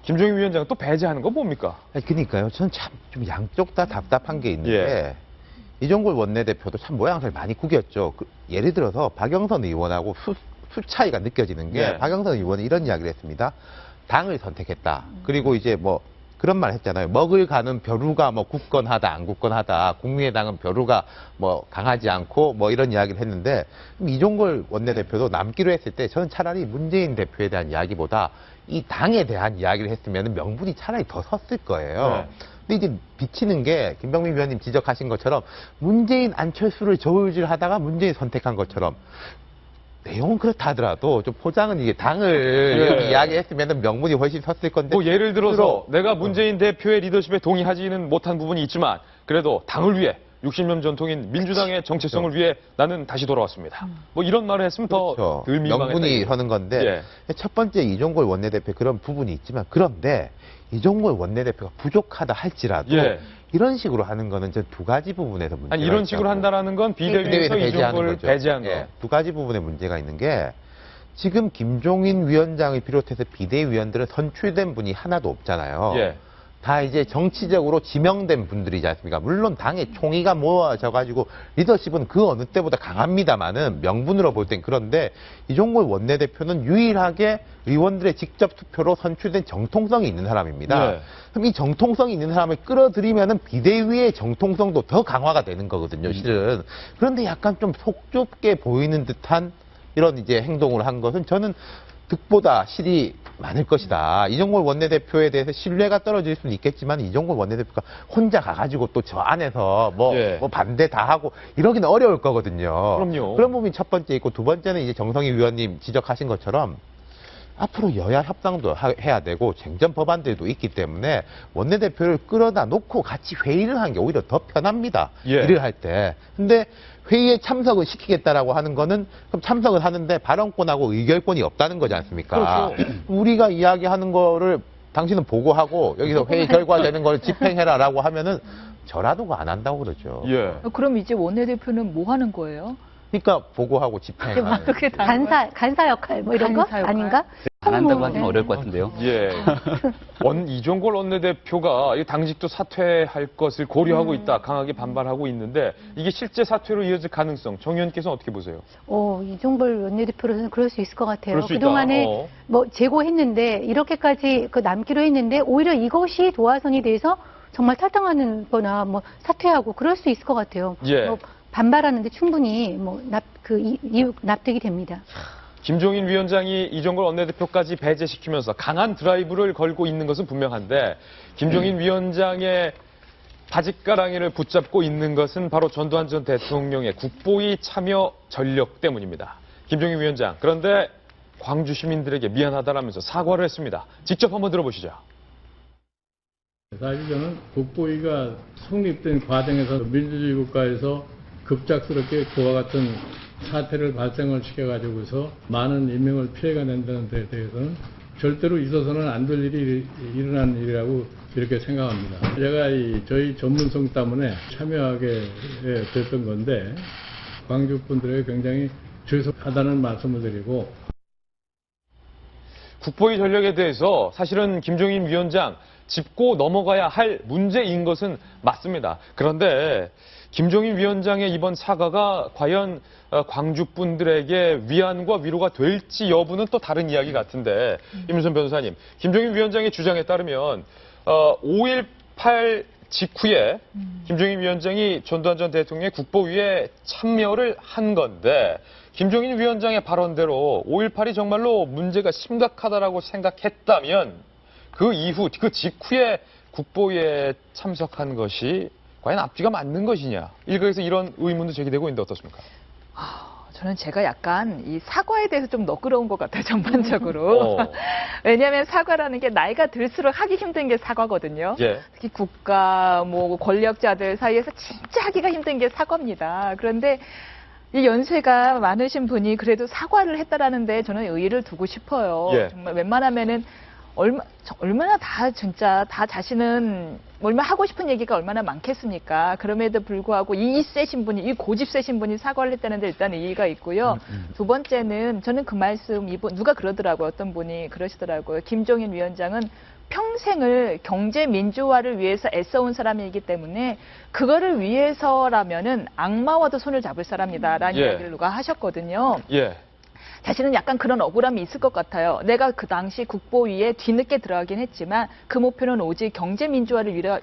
김종인 위원장은 또 배제하는 건 뭡니까? 그러니까요. 저는 참 좀 양쪽 다 답답한 게 있는데 이종걸 원내대표도 참 모양새를 많이 구겼죠. 예를 들어서 박영선 의원하고 수 차이가 느껴지는 게 예. 박영선 의원이 이런 이야기를 했습니다. 당을 선택했다. 그리고 이제 뭐 그런 말 했잖아요. 먹을 가는 벼루가 뭐 굳건하다, 안 굳건하다. 국민의당은 벼루가 뭐 강하지 않고 뭐 이런 이야기를 했는데 이종걸 원내대표도 남기로 했을 때 저는 차라리 문재인 대표에 대한 이야기보다 이 당에 대한 이야기를 했으면 명분이 차라리 더 섰을 거예요. 네. 근데 이제 비치는 게 김병민 위원님 지적하신 것처럼 문재인 안철수를 저울질하다가 문재인 선택한 것처럼 내용은 그렇다 하더라도 좀 포장은 이게 당을 예. 이렇게 이야기했으면 명분이 훨씬 섰을 건데. 뭐 예를 들어서 내가 문재인 대표의 리더십에 동의하지는 못한 부분이 있지만 그래도 당을 위해 60년 전통인 민주당의 정체성을 위해 나는 다시 돌아왔습니다. 뭐 이런 말을 했으면 더 덜 민망했다. 명분이 서는 건데 첫 번째 이종걸 원내대표 그런 부분이 있지만 그런데 이종걸 원내대표가 부족하다 할지라도 이런 식으로 하는 거는 저 두 가지 부분에서 문제가 아니 이런 식으로 한다라는 건 비대위에서 이종걸 배제한 거. 두 가지 부분에 문제가 있는 게 지금 김종인 위원장을 비롯해서 비대위원들은 선출된 분이 하나도 없잖아요. 다 이제 정치적으로 지명된 분들이지 않습니까? 물론 당의 총의가 모아져가지고 리더십은 그 어느 때보다 강합니다만은 명분으로 볼 땐 그런데 이종걸 원내대표는 유일하게 의원들의 직접 투표로 선출된 정통성이 있는 사람입니다. 그럼 이 정통성이 있는 사람을 끌어들이면은 비대위의 정통성도 더 강화가 되는 거거든요, 실은. 그런데 약간 좀 속 좁게 보이는 듯한 이런 이제 행동을 한 것은 저는 득보다 실이 많을 것이다. 이종걸 원내대표에 대해서 신뢰가 떨어질 수는 있겠지만 이종걸 원내대표가 혼자 가가지고 또 저 안에서 뭐 반대 다 하고 이러기는 어려울 거거든요. 그럼요. 그런 부분이 첫 번째 있고 두 번째는 이제 정성희 위원님 지적하신 것처럼 앞으로 여야 협상도 해야 되고 쟁점 법안들도 있기 때문에 원내대표를 끌어다 놓고 같이 회의를 하는 게 오히려 더 편합니다. 일을 할 때. 근데 회의에 참석을 시키겠다라고 하는 거는 그럼 참석을 하는데 발언권하고 의결권이 없다는 거지 않습니까? 그렇죠. 우리가 이야기하는 거를 당신은 보고하고 여기서 회의 결과 되는 걸 집행해라라고 하면은 저라도 안 한다고 그러죠. 그럼 이제 원내대표는 뭐 하는 거예요? 그러니까 보고하고 집행하는. 간사 역할 뭐 이런 거 간사 역할? 아닌가? 안 한다고 하기는 어려울 것 같은데요. 이종걸 원내대표가 당직도 사퇴할 것을 고려하고 있다, 강하게 반발하고 있는데 이게 실제 사퇴로 이어질 가능성, 정 의원께서는 어떻게 보세요? 이종걸 원내대표로서는 그럴 수 있을 것 같아요. 그럴 수 있다. 그동안에 뭐 제고했는데 이렇게까지 남기로 했는데 오히려 이것이 도화선이 돼서 정말 탈당하는 거나 뭐 사퇴하고 그럴 수 있을 것 같아요. 뭐 반발하는데 충분히 뭐 이유 납득이 됩니다. 김종인 위원장이 이종걸 원내대표까지 배제시키면서 강한 드라이브를 걸고 있는 것은 분명한데 김종인 위원장의 바짓가랑이를 붙잡고 있는 것은 바로 전두환 전 대통령의 국보위 참여 전력 때문입니다. 김종인 위원장, 그런데 광주 시민들에게 미안하다라면서 사과를 했습니다. 직접 한번 들어보시죠. 사실 저는 국보위가 성립된 과정에서 민주주의 국가에서 급작스럽게 그와 같은 사태를 발생을 시켜가지고서 많은 인명을 피해가 낸다는 데 대해서는 절대로 있어서는 안 될 일이 일어난 일이라고 이렇게 생각합니다. 제가 저희 전문성 때문에 참여하게 됐던 건데 광주 분들에게 굉장히 죄송하다는 말씀을 드리고 국보위 전력에 대해서 사실은 김종인 위원장 짚고 넘어가야 할 문제인 것은 맞습니다. 그런데 김종인 위원장의 이번 사과가 과연 광주 분들에게 위안과 위로가 될지 여부는 또 다른 이야기 같은데 임윤선 변호사님, 김종인 위원장의 주장에 따르면 5.18 직후에 김종인 위원장이 전두환 전 대통령의 국보위에 참여를 한 건데 김종인 위원장의 발언대로 5.18이 정말로 문제가 심각하다라고 생각했다면 그 이후, 그 직후에 국보위에 참석한 것이 과연 앞뒤가 맞는 것이냐. 일각에서 이런 의문도 제기되고 있는데 어떻습니까? 저는 제가 약간 이 사과에 대해서 좀 너그러운 것 같아요, 전반적으로. 왜냐하면 사과라는 게 나이가 들수록 하기 힘든 게 사과거든요. 예. 특히 국가, 권력자들 사이에서 진짜 하기가 힘든 게 사과입니다. 그런데 이 연세가 많으신 분이 그래도 사과를 했다라는데 저는 의의를 두고 싶어요. 예. 정말 웬만하면은 얼마나 다 진짜 다 자신은 얼마나 하고 싶은 얘기가 얼마나 많겠습니까? 그럼에도 불구하고 이 세신 분이, 이 고집 세신 분이 사과를 했다는데 일단 이의가 있고요. 두 번째는 저는 그 말씀, 누가 그러더라고요. 어떤 분이 그러시더라고요. 김종인 위원장은 평생을 경제 민주화를 위해서 애써온 사람이기 때문에 그거를 위해서라면은 악마와도 손을 잡을 사람이다라는 예. 이야기를 누가 하셨거든요. 예. 자신은 약간 그런 억울함이 있을 것 같아요. 내가 그 당시 국보위에 뒤늦게 들어가긴 했지만 그 목표는 오직 경제 민주화를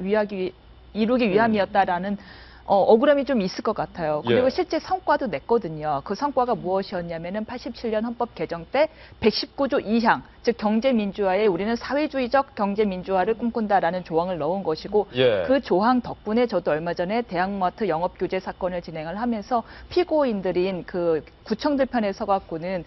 이루기 위함이었다라는 억울함이 좀 있을 것 같아요. 그리고 예. 실제 성과도 냈거든요. 그 성과가 무엇이었냐면은 87년 헌법 개정 때 119조 2항, 즉 경제 민주화에 우리는 사회주의적 경제 민주화를 꿈꾼다라는 조항을 넣은 것이고 예. 그 조항 덕분에 저도 얼마 전에 대형마트 영업 규제 사건을 진행을 하면서 피고인들인 그 구청들 편에 서갖고는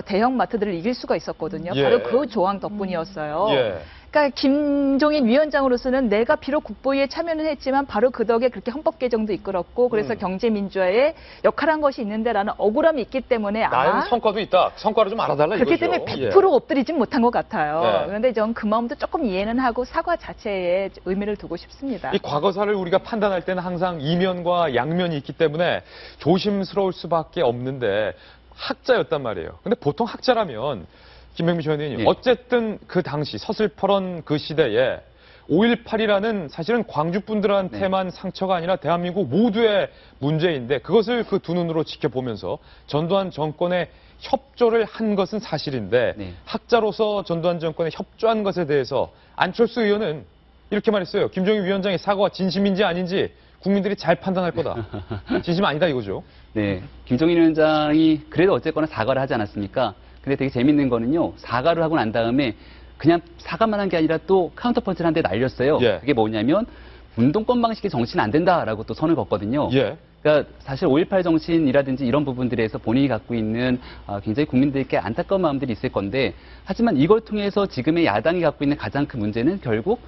대형마트들을 이길 수가 있었거든요. 예. 바로 그 조항 덕분이었어요. 예. 그러니까 김종인 위원장으로서는 내가 비록 국보위에 참여는 했지만 바로 그 덕에 그렇게 헌법 개정도 이끌었고 그래서 경제 민주화에 역할한 것이 있는데라는 억울함이 있기 때문에 나에는 성과도 있다. 성과를 좀 알아달라 그렇기 이거죠. 때문에 100% 엎드리진 못한 것 같아요. 네. 그런데 전 그 마음도 조금 이해는 하고 사과 자체에 의미를 두고 싶습니다. 이 과거사를 우리가 판단할 때는 항상 이면과 양면이 있기 때문에 조심스러울 수밖에 없는데 학자였단 말이에요. 근데 보통 학자라면 김병민 의원님, 예. 어쨌든 그 당시 서슬퍼런 그 시대에 5.18이라는 사실은 광주 분들한테만 상처가 아니라 대한민국 모두의 문제인데 그것을 그 두 눈으로 지켜보면서 전두환 정권에 협조를 한 것은 사실인데 네. 학자로서 전두환 정권에 협조한 것에 대해서 안철수 의원은 이렇게 말했어요. 김종인 위원장의 사과가 진심인지 아닌지 국민들이 잘 판단할 거다. 진심 아니다 이거죠. 네, 김종인 위원장이 그래도 어쨌거나 사과를 하지 않았습니까? 근데 되게 재밌는 거는요, 사과를 하고 난 다음에 그냥 사과만 한 게 아니라 또 카운터펀치를 한 대 날렸어요. 예. 그게 뭐냐면 운동권 방식의 정치는 안 된다라고 또 선을 걷거든요. 예. 그러니까 사실 5.18 정신이라든지 이런 부분들에서 본인이 갖고 있는 굉장히 국민들께 안타까운 마음들이 있을 건데 하지만 이걸 통해서 지금의 야당이 갖고 있는 가장 큰 문제는 결국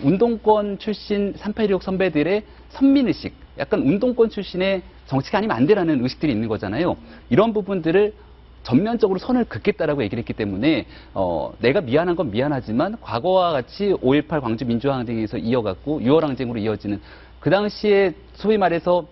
운동권 출신 3816 선배들의 선민의식, 약간 운동권 출신의 정치가 아니면 안 되라는 의식들이 있는 거잖아요. 이런 부분들을 전면적으로 선을 긋겠다라고 얘기를 했기 때문에 내가 미안한 건 미안하지만 과거와 같이 5.18 광주 민주항쟁에서 이어갔고 6월 항쟁으로 이어지는 그 당시에 소위 말해서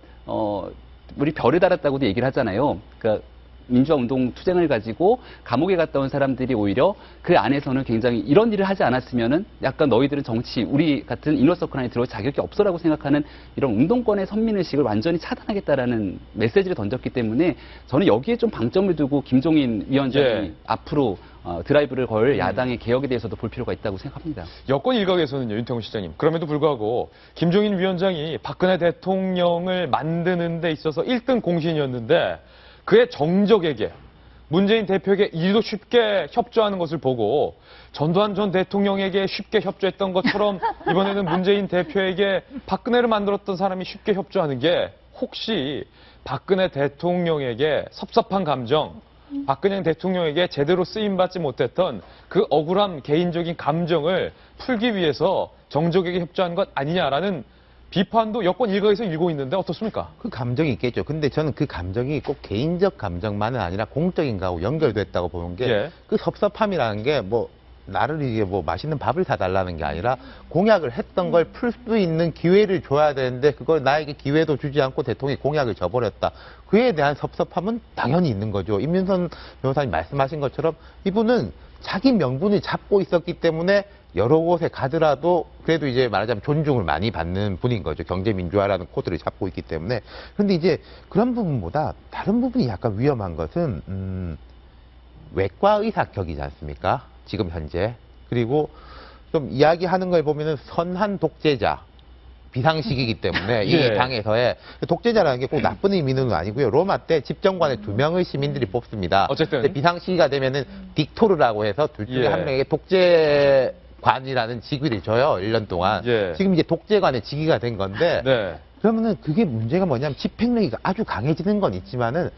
우리 별을 달았다고도 얘기를 하잖아요. 그러니까 민주화 운동 투쟁을 가지고 감옥에 갔다 온 사람들이 오히려 그 안에서는 굉장히 이런 일을 하지 않았으면은 약간 너희들은 정치, 우리 같은 이너서클 안에 들어올 자격이 없어라고 생각하는 이런 운동권의 선민의식을 완전히 차단하겠다라는 메시지를 던졌기 때문에 저는 여기에 좀 방점을 두고 김종인 위원장이 예. 앞으로 드라이브를 걸 야당의 개혁에 대해서도 볼 필요가 있다고 생각합니다. 여권 일각에서는요, 윤태호 시장님. 그럼에도 불구하고 김종인 위원장이 박근혜 대통령을 만드는 데 있어서 1등 공신이었는데 그의 정적에게 문재인 대표에게 이리도 쉽게 협조하는 것을 보고 전두환 전 대통령에게 쉽게 협조했던 것처럼 이번에는 문재인 대표에게 박근혜를 만들었던 사람이 쉽게 협조하는 게 혹시 박근혜 대통령에게 섭섭한 감정, 박근혜 대통령에게 제대로 쓰임받지 못했던 그 억울한 개인적인 감정을 풀기 위해서 정적에게 협조한 것 아니냐라는 비판도 여권 일각에서 일고 있는데 어떻습니까? 그 감정이 있겠죠. 근데 저는 그 감정이 꼭 개인적 감정만은 아니라 공적인 거하고 연결됐다고 보는 게 그 섭섭함이라는 게 뭐 나를 이게 뭐 맛있는 밥을 사달라는 게 아니라 공약을 했던 걸 풀 수 있는 기회를 줘야 되는데 그걸 나에게 기회도 주지 않고 대통령이 공약을 져버렸다. 그에 대한 섭섭함은 당연히 있는 거죠. 임윤선 변호사님 말씀하신 것처럼 이분은 자기 명분을 잡고 있었기 때문에 여러 곳에 가더라도 그래도 이제 말하자면 존중을 많이 받는 분인 거죠. 경제민주화라는 코드를 잡고 있기 때문에. 그런데 이제 그런 부분보다 다른 부분이 약간 위험한 것은 외과 의사격이지 않습니까? 지금 현재. 그리고 좀 이야기하는 걸 보면은 선한 독재자. 비상식이기 때문에 이 당에서의 독재자라는 게 꼭 나쁜 의미는 아니고요. 로마 때 집정관에 2명의 시민들이 뽑습니다. 어쨌든 비상시기가 되면은 딕토르라고 해서 둘 중에 한 명에게 독재관이라는 직위를 줘요. 1년 동안. 지금 이제 독재관의 직위가 된 건데 그러면은 그게 문제가 뭐냐면 집행력이 아주 강해지는 건 있지만은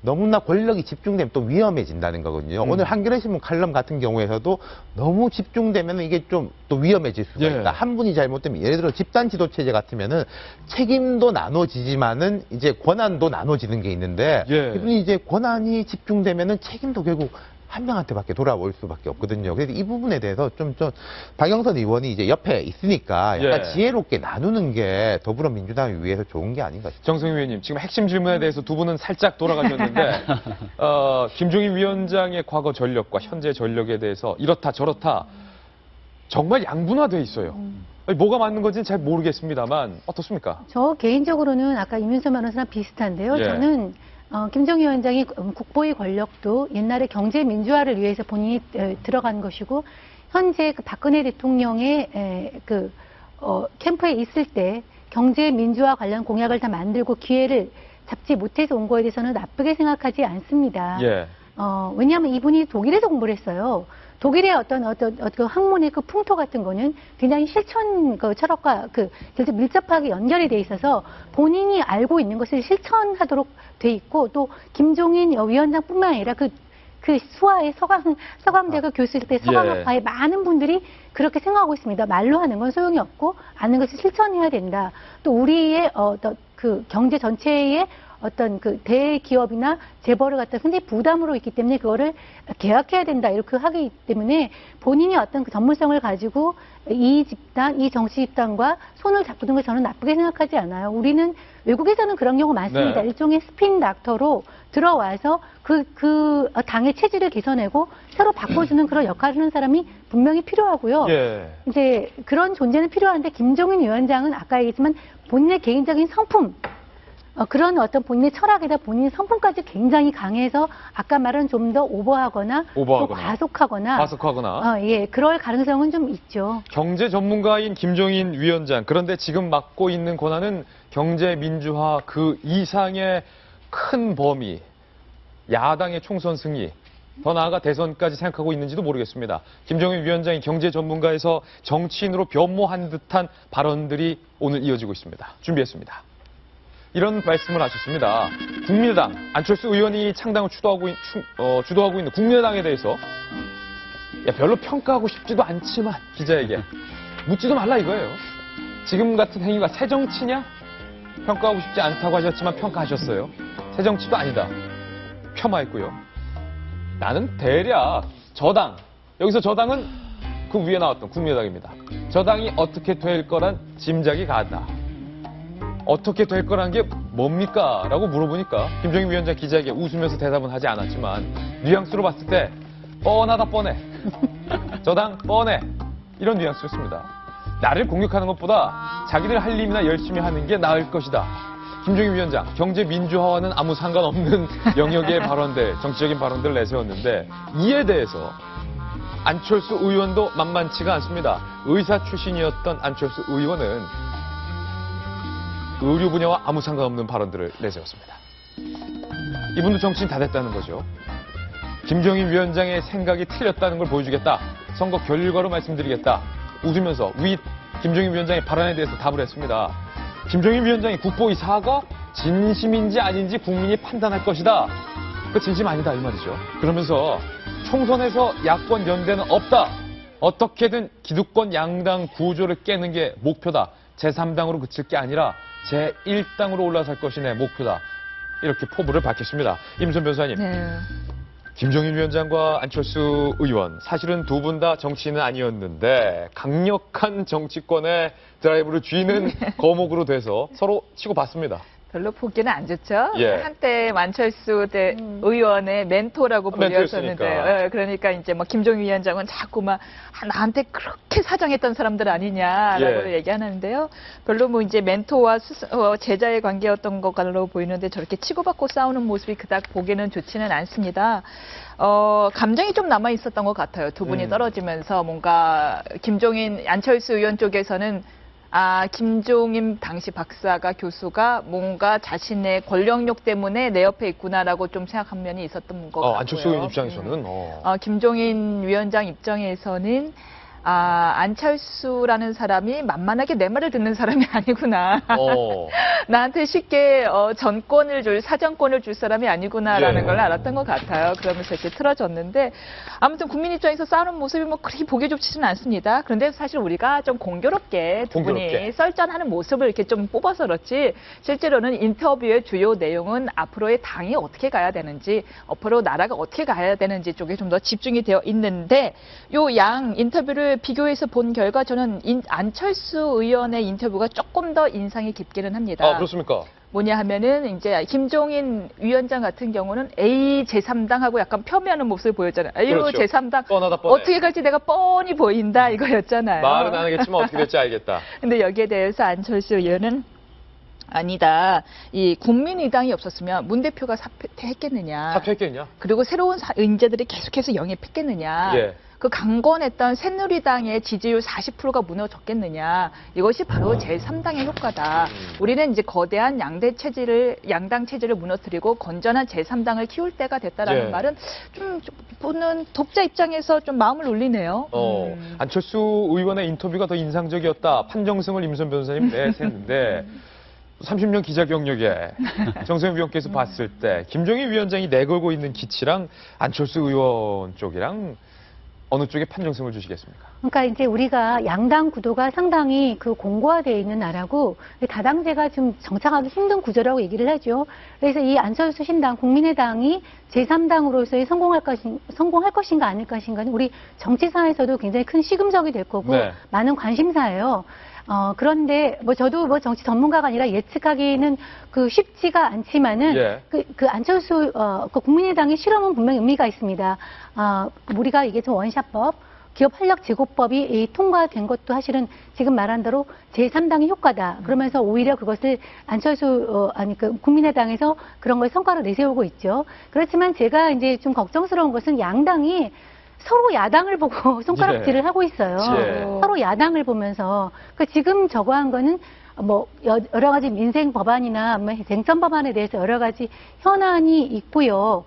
너무나 권력이 집중되면 또 위험해진다는 거거든요. 오늘 한겨레신문 칼럼 같은 경우에서도 너무 집중되면 이게 좀 또 위험해질 수가 있다. 한 분이 잘못되면 예를 들어 집단 지도 체제 같으면은 책임도 나눠지지만은 이제 권한도 나눠지는 게 있는데 이분이 이제 권한이 집중되면은 책임도 결국 한 명한테밖에 돌아올 수밖에 없거든요. 그래서 이 부분에 대해서 좀 박영선 의원이 이제 옆에 있으니까 약간 지혜롭게 나누는 게 더불어민주당을 위해서 좋은 게 아닌가 싶습니다. 정성희 위원님, 지금 핵심 질문에 대해서 두 분은 살짝 돌아가셨는데 김종인 위원장의 과거 전력과 현재 전력에 대해서 이렇다 저렇다 정말 양분화돼 있어요. 뭐가 맞는 건지는 잘 모르겠습니다만 어떻습니까? 저 개인적으로는 아까 임윤선 변호사랑 비슷한데요. 저는 김정희 위원장이 국보의 권력도 옛날에 경제 민주화를 위해서 본인이 들어간 것이고 현재 그 박근혜 대통령의 캠프에 있을 때 경제 민주화 관련 공약을 다 만들고 기회를 잡지 못해서 온 거에 대해서는 나쁘게 생각하지 않습니다. 왜냐하면 이분이 독일에서 공부를 했어요. 독일의 어떤 학문의 그 풍토 같은 거는 굉장히 실천 철학과 밀접하게 연결이 돼 있어서 본인이 알고 있는 것을 실천하도록 돼 있고 또 김종인 위원장뿐만 아니라 그 수아의 서강대학교 교수일 때 서강학파의 많은 분들이 그렇게 생각하고 있습니다. 말로 하는 건 소용이 없고 아는 것을 실천해야 된다. 또 우리의 그 경제 전체의 어떤 그 대기업이나 재벌을 갖다 상당히 부담으로 있기 때문에 그거를 개혁해야 된다 이렇게 하기 때문에 본인이 어떤 그 전문성을 가지고 이 집단, 이 정치 집단과 손을 잡는 걸 저는 나쁘게 생각하지 않아요. 우리는 외국에서는 그런 경우 많습니다. 일종의 스핀 닥터로 들어와서 그 당의 체질을 개선하고 새로 바꿔주는 그런 역할을 하는 사람이 분명히 필요하고요. 이제 그런 존재는 필요한데 김종인 위원장은 아까 얘기했지만 본인의 개인적인 성품 그런 어떤 본인의 철학에다 본인의 성품까지 굉장히 강해서 아까 말한 좀 더 오버하거나 또 과속하거나 그럴 가능성은 좀 있죠. 경제 전문가인 김종인 위원장, 그런데 지금 맡고 있는 권한은 경제 민주화 그 이상의 큰 범위, 야당의 총선 승리, 더 나아가 대선까지 생각하고 있는지도 모르겠습니다. 김종인 위원장이 경제 전문가에서 정치인으로 변모한 듯한 발언들이 오늘 이어지고 있습니다. 준비했습니다. 이런 말씀을 하셨습니다. 국민의당, 안철수 의원이 창당을 주도하고 있는 국민의당에 대해서 별로 평가하고 싶지도 않지만 기자에게 묻지도 말라 이거예요. 지금 같은 행위가 새정치냐? 평가하고 싶지 않다고 하셨지만 평가하셨어요. 새정치도 아니다. 폄하했고요. 나는 대략 저당, 여기서 저당은 그 위에 나왔던 국민의당입니다. 저당이 어떻게 될 거란 짐작이 간다. 어떻게 될 거란 게 뭡니까? 라고 물어보니까 김종인 위원장 기자에게 웃으면서 대답은 하지 않았지만 뉘앙스로 봤을 때 뻔하다 뻔해. 저당 뻔해. 이런 뉘앙스였습니다. 나를 공격하는 것보다 자기들 할 일이나 열심히 하는 게 나을 것이다. 김종인 위원장, 경제 민주화와는 아무 상관없는 영역의 발언들, 정치적인 발언들을 내세웠는데 이에 대해서 안철수 의원도 만만치가 않습니다. 의사 출신이었던 안철수 의원은 의료 분야와 아무 상관없는 발언들을 내세웠습니다. 이분도 정치인 다 됐다는 거죠. 김종인 위원장의 생각이 틀렸다는 걸 보여주겠다. 선거 결과로 말씀드리겠다. 웃으면서 김종인 위원장의 발언에 대해서 답을 했습니다. 김종인 위원장이 국보의 사과 진심인지 아닌지 국민이 판단할 것이다. 그 진심 아니다 이 말이죠. 그러면서 총선에서 야권 연대는 없다. 어떻게든 기득권 양당 구조를 깨는 게 목표다. 제3당으로 그칠 게 아니라 제1당으로 올라설 것이 내 목표다. 이렇게 포부를 밝혔습니다. 임선 변호사님. 네. 김종인 위원장과 안철수 의원 사실은 두 분 다 정치인은 아니었는데 강력한 정치권의 드라이브를 쥐는 거목으로 돼서 서로 치고받습니다. 별로 보기는 안 좋죠. 예. 한때 안철수 의원의 멘토라고 불렸었는데, 멘토였으니까. 그러니까 이제 뭐 김종인 위원장은 자꾸 막 나한테 그렇게 사정했던 사람들 아니냐라고 예. 얘기하는데요. 별로 뭐 이제 멘토와 제자의 관계였던 것으로 보이는데 저렇게 치고받고 싸우는 모습이 그닥 보기는 좋지는 않습니다. 감정이 좀 남아 있었던 것 같아요. 두 분이 떨어지면서 뭔가 김종인, 안철수 의원 쪽에서는 김종인 당시 박사가 교수가 뭔가 자신의 권력욕 때문에 내 옆에 있구나라고 좀 생각한 면이 있었던 것 같고요. 안철수 의원 입장에서는. 김종인 위원장 입장에서는 안철수라는 사람이 만만하게 내 말을 듣는 사람이 아니구나. 나한테 쉽게 사정권을 줄 사람이 아니구나라는 예. 걸 알았던 것 같아요. 그러면서 이렇게 틀어졌는데 아무튼 국민 입장에서 싸우는 모습이 뭐 그렇게 보기 좋지는 않습니다. 그런데 사실 우리가 좀 공교롭게 두 분이 썰전하는 모습을 이렇게 좀 뽑아서 그렇지 실제로는 인터뷰의 주요 내용은 앞으로의 당이 어떻게 가야 되는지, 앞으로 나라가 어떻게 가야 되는지 쪽에 좀 더 집중이 되어 있는데 요 양 인터뷰를 비교해서 본 결과 저는 안철수 의원의 인터뷰가 조금 더 인상이 깊기는 합니다. 그렇습니까? 뭐냐 하면은 이제 김종인 위원장 같은 경우는 A 제3당하고 약간 폄훼하는 모습을 보였잖아요. 그렇죠. 제3당 뻔하다 뻔해. 어떻게 갈지 내가 뻔히 보인다 이거였잖아요. 말은 안 하겠지만 어떻게 될지 알겠다. 근데 여기에 대해서 안철수 의원은 아니다. 이 국민의당이 없었으면 문 대표가 사퇴했겠느냐. 사퇴했겠냐? 그리고 새로운 인재들이 계속해서 영입했겠느냐. 예. 그 강권했던 새누리당의 지지율 40%가 무너졌겠느냐. 이것이 바로 제3당의 효과다. 우리는 이제 거대한 양당 체제를 무너뜨리고 건전한 제3당을 키울 때가 됐다라는 예. 말은 좀 보는 독자 입장에서 좀 마음을 울리네요. 안철수 의원의 인터뷰가 더 인상적이었다. 판정승을 임선 변호사님 내세는데 30년 기자 경력에 정세현 위원께서 봤을 때 김종인 위원장이 내걸고 있는 기치랑 안철수 의원 쪽이랑 어느 쪽에 판정승을 주시겠습니까? 그러니까 이제 우리가 양당 구도가 상당히 공고화되어 있는 나라고 다당제가 좀 정착하기 힘든 구조라고 얘기를 하죠. 그래서 이 안철수 신당, 국민의당이 제3당으로서의 성공할 것인가 아닐 것인가는 우리 정치사에서도 굉장히 큰 시금석이 될 거고 네. 많은 관심사예요. 그런데 저도 정치 전문가가 아니라 예측하기는 쉽지가 않지만은 예. 안철수 국민의당의 실험은 분명히 의미가 있습니다. 우리가 이게 좀 원샷법, 기업 활력 제고법이 통과된 것도 사실은 지금 말한 대로 제3당의 효과다. 그러면서 오히려 그것을 안철수 국민의당에서 그런 걸 성과로 내세우고 있죠. 그렇지만 제가 이제 좀 걱정스러운 것은 양당이 서로 야당을 보고 손가락질을 하고 있어요. 서로 야당을 보면서. 지금 저거 한 거는 여러 가지 민생 법안이나 쟁점 법안에 대해서 여러 가지 현안이 있고요.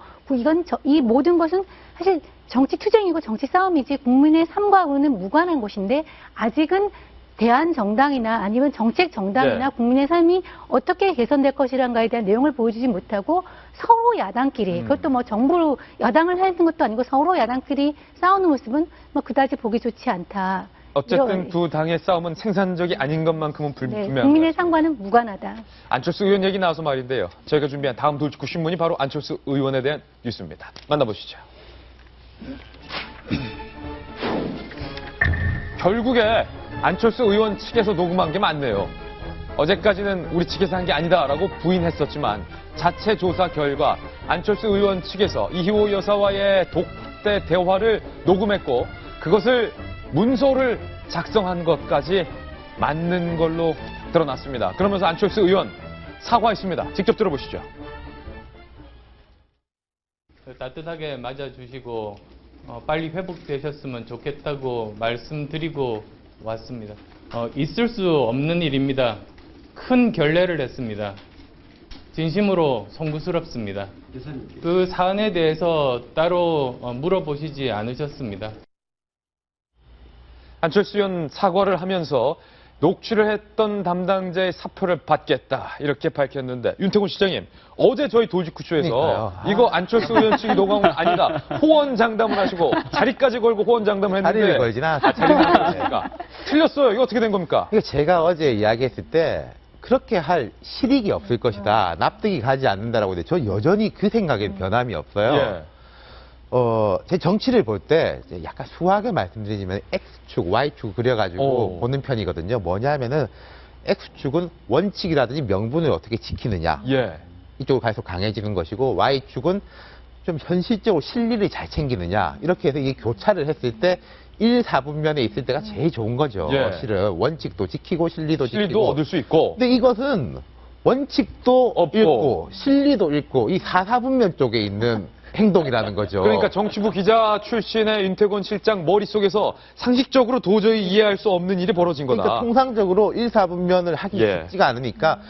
이 모든 것은 사실 정치 투쟁이고 정치 싸움이지 국민의 삶과는 무관한 것인데 아직은 대한 정당이나 아니면 정책 정당이나 국민의 삶이 어떻게 개선될 것이란가에 대한 내용을 보여주지 못하고 서로 야당끼리 그것도 정부로 여당을 하는 것도 아니고 서로 야당끼리 싸우는 모습은 그다지 보기 좋지 않다. 어쨌든 두 당의 싸움은 생산적이 아닌 것만큼은 분명합니다. 국민의 삶과는 무관하다. 안철수 의원 얘기 나와서 말인데요. 저희가 준비한 다음 돌직구 신문이 바로 안철수 의원에 대한 뉴스입니다. 만나보시죠. 결국에 안철수 의원 측에서 녹음한 게 맞네요. 어제까지는 우리 측에서 한 게 아니다라고 부인했었지만 자체 조사 결과 안철수 의원 측에서 이희호 여사와의 독대 대화를 녹음했고 그것을 문서를 작성한 것까지 맞는 걸로 드러났습니다. 그러면서 안철수 의원 사과했습니다. 직접 들어보시죠. 따뜻하게 맞아주시고 빨리 회복되셨으면 좋겠다고 말씀드리고 왔습니다. 있을 수 없는 일입니다. 큰 결례를 했습니다. 진심으로 송구스럽습니다. 그 사안에 대해서 따로 물어보시지 않으셨습니다. 안철수 의원 사과를 하면서 녹취를 했던 담당자의 사표를 받겠다 이렇게 밝혔는데 윤태곤 시장님 어제 저희 돌직구쇼에서 이거 안철수 의원 측이 녹음한 건 아니다 호언장담을 하시고 자리까지 걸고 호언장담을 했는데 자리를 걸진 않았어요. 자리를 걸었습니까? 틀렸어요. 이거 어떻게 된 겁니까? 그러니까 제가 어제 이야기했을 때 그렇게 할 실익이 없을 것이다. 납득이 가지 않는다라고 했는데 저 여전히 그 생각에 변함이 없어요. 예. 제 정치를 볼 때 약간 수학을 말씀드리지만 X축, Y축 그려가지고 보는 편이거든요. 뭐냐면은 X축은 원칙이라든지 명분을 어떻게 지키느냐. 예. 이쪽으로 갈수록 강해지는 것이고 Y축은 좀 현실적으로 실리를 잘 챙기느냐. 이렇게 해서 이게 교차를 했을 때 1, 4분면에 있을 때가 제일 좋은 거죠. 예. 실은 원칙도 지키고 실리도 지키고. 얻을 수 있고. 근데 이것은 원칙도 없고. 읽고 실리도 읽고 이 4, 4분면 쪽에 있는 행동이라는 거죠. 그러니까 정치부 기자 출신의 윤태곤 실장 머릿속에서 상식적으로 도저히 이해할 수 없는 일이 벌어진 거다. 그러니까 통상적으로 1, 4분면을 하기 예. 쉽지가 않으니까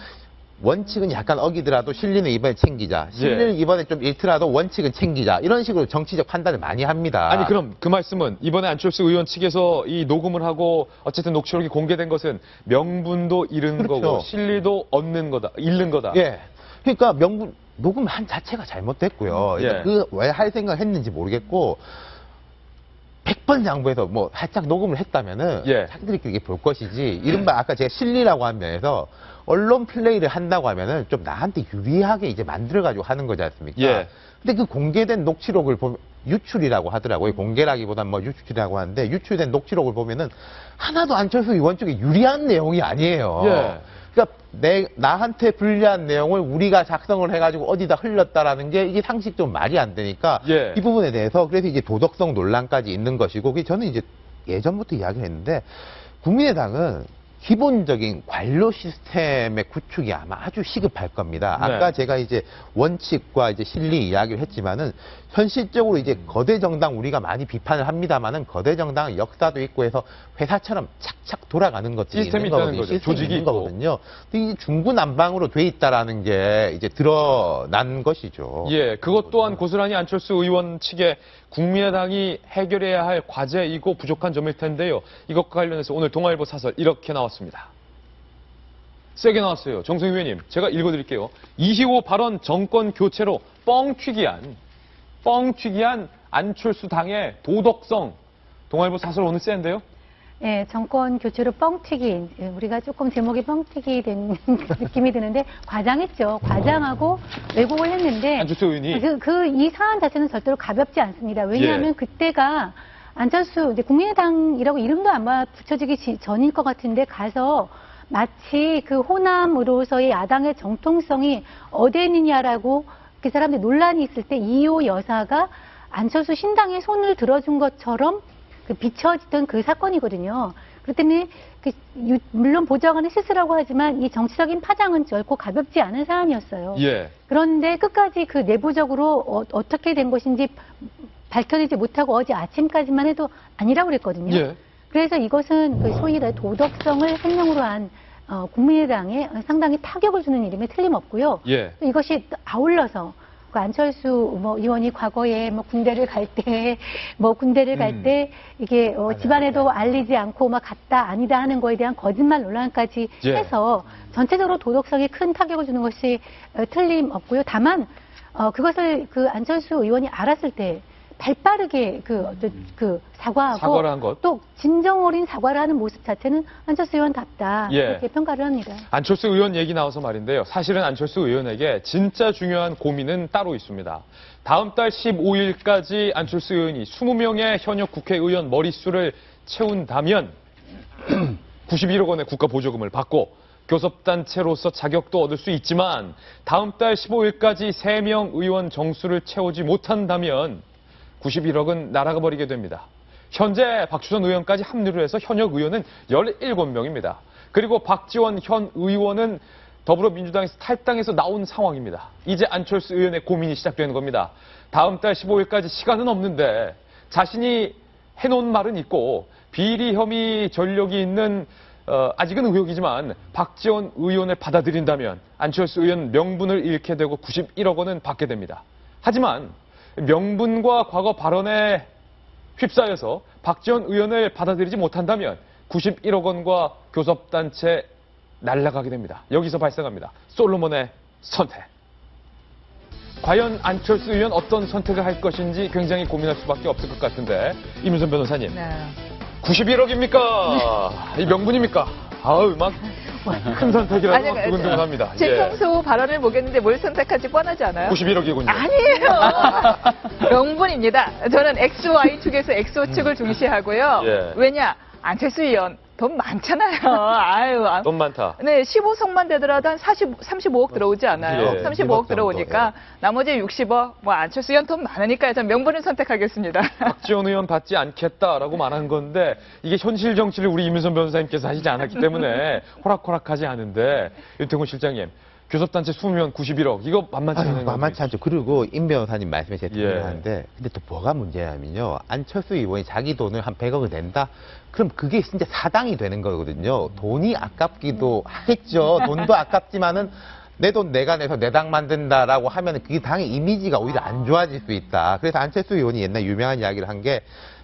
원칙은 약간 어기더라도 실리는 이번에 챙기자. 실리는 이번에 좀 잃더라도 원칙은 챙기자. 이런 식으로 정치적 판단을 많이 합니다. 아니 그럼 그 말씀은 이번에 안철수 의원 측에서 이 녹음을 하고 어쨌든 녹취록이 공개된 것은 명분도 잃은 그렇죠. 거고 실리도 얻는 거다, 잃는 거다. 예. 그러니까 녹음한 자체가 잘못됐고요. 예. 그 왜 할 생각을 했는지 모르겠고 100번 양보해서 뭐 살짝 녹음을 했다면은 예. 자기들끼리 볼 것이지 이른바 아까 제가 실리라고 한 면에서 언론 플레이를 한다고 하면은 좀 나한테 유리하게 이제 만들어가지고 하는 거지 않습니까? 예. 근데 그 공개된 녹취록을 보면 유출이라고 하더라고요. 공개라기보단 뭐 유출이라고 하는데 유출된 녹취록을 보면은 하나도 안철수 의원 쪽에 유리한 내용이 아니에요. 예. 그러니까 나한테 불리한 내용을 우리가 작성을 해가지고 어디다 흘렸다라는 게 이게 상식적으로 말이 안 되니까 예. 이 부분에 대해서 그래서 이제 도덕성 논란까지 있는 것이고 그게 저는 이제 예전부터 이야기를 했는데 국민의당은 기본적인 관료 시스템의 구축이 아마 아주 시급할 겁니다. 네. 아까 제가 이제 원칙과 이제 실리 이야기를 했지만은 현실적으로 이제 거대 정당 우리가 많이 비판을 합니다만은 거대 정당은 역사도 있고 해서 회사처럼 착착 돌아가는 것들이 시스템이 있는 있다는 거거든요. 거죠. 시스템이 조직이 있는 있고. 거거든요. 근데 이게 중구난방으로 돼 있다라는 게 이제 드러난 것이죠. 예, 그것 또한 고스란히 안철수 의원 측에 국민의당이 해결해야 할 과제이고 부족한 점일 텐데요. 이것과 관련해서 오늘 동아일보 사설 이렇게 나왔습니다. 세게 나왔어요. 정승희 의원님, 제가 읽어드릴게요. 이희호 발언 정권 교체로 뻥튀기한 안철수 당의 도덕성. 동아일보 사설 오늘 센데요. 예, 정권 교체로 뻥튀기. 예, 우리가 조금 제목이 뻥튀기 된 느낌이 드는데 과장했죠. 과장하고 왜곡을 했는데 안철수 의원이. 이 사안 자체는 절대로 가볍지 않습니다. 왜냐하면 예. 그때가 안철수 이제 국민의당이라고 이름도 아마 붙여지기 전일 것 같은데 가서 마치 그 호남으로서의 야당의 정통성이 어디느냐라고 그 사람들이 논란이 있을 때 이호 여사가 안철수 신당에 손을 들어준 것처럼 그 비춰지던 그 사건이거든요. 그렇기 때문에 물론 보좌관의 실수라고 하지만 이 정치적인 파장은 결코 가볍지 않은 사안이었어요. 예. 그런데 끝까지 그 내부적으로 어떻게 된 것인지 밝혀내지 못하고 어제 아침까지만 해도 아니라고 그랬거든요. 예. 그래서 이것은 그 소위 도덕성을 생명으로 한 국민의당에 상당히 타격을 주는 일임에 틀림없고요. 예. 또 이것이 아울러서 그 안철수 의원이 과거에 군대를 갈 때 이게 집안에도 알리지 않고 갔다 아니다 하는 거에 대한 거짓말 논란까지 예. 해서 전체적으로 도덕성에 큰 타격을 주는 것이 틀림없고요. 다만 그것을 그 안철수 의원이 알았을 때 발빠르게 사과하고 사과를 한 것. 또 진정 어린 사과를 하는 모습 자체는 안철수 의원답다. 예. 이렇게 평가를 합니다. 안철수 의원 얘기 나와서 말인데요. 사실은 안철수 의원에게 진짜 중요한 고민은 따로 있습니다. 다음 달 15일까지 안철수 의원이 20명의 현역 국회의원 머릿수를 채운다면 91억 원의 국가 보조금을 받고 교섭단체로서 자격도 얻을 수 있지만 다음 달 15일까지 3명 의원 정수를 채우지 못한다면 91억은 날아가 버리게 됩니다. 현재 박주선 의원까지 합류를 해서 현역 의원은 17명입니다. 그리고 박지원 현 의원은 더불어민주당에서 탈당해서 나온 상황입니다. 이제 안철수 의원의 고민이 시작되는 겁니다. 다음 달 15일까지 시간은 없는데 자신이 해놓은 말은 있고 비리 혐의 전력이 있는 아직은 의혹이지만 박지원 의원을 받아들인다면 안철수 의원 명분을 잃게 되고 91억 원은 받게 됩니다. 하지만 명분과 과거 발언에 휩싸여서 박지원 의원을 받아들이지 못한다면 91억 원과 교섭단체 날아가게 됩니다. 여기서 발생합니다. 솔로몬의 선택. 과연 안철수 의원 어떤 선택을 할 것인지 굉장히 고민할 수밖에 없을 것 같은데 이문선 변호사님. 네. 91억입니까? 이 명분입니까? 아우 막 큰 선택이라서 막 두근두근합니다. 제 평소 발언을 보겠는데 뭘 선택할지 뻔하지 않아요? 91억이군요. 아니에요. 명분입니다. 저는 XY 축에서 XO 축을 중시하고요. 예. 왜냐? 안철수 의원 돈 많잖아요. 아유. 돈 많다. 네, 15석만 되더라도 한 35억 들어오지 않아요. 예. 35억 들어오니까 나머지 60억, 뭐 안철수 의원 돈 많으니까 저는 명분을 선택하겠습니다. 박지원 의원 받지 않겠다라고 말한 건데 이게 현실 정치를 우리 이문선 변호사님께서 하시지 않았기 때문에 호락호락하지 않은데 윤태곤 실장님. 교섭단체 20명 91억 이거 만만치 않은 거죠. 만만치 않죠. 그리고 임 변호사님 말씀에 제가 예. 동의하는데 근데 또 뭐가 문제냐면요. 안철수 의원이 자기 돈을 한 100억을 낸다? 그럼 그게 진짜 사당이 되는 거거든요. 돈이 아깝기도 하겠죠. 돈도 아깝지만은 내 돈 내가 내서 내 당 만든다라고 하면 그게 당의 이미지가 오히려 안 좋아질 수 있다. 그래서 안철수 의원이 옛날 유명한 이야기를 한 게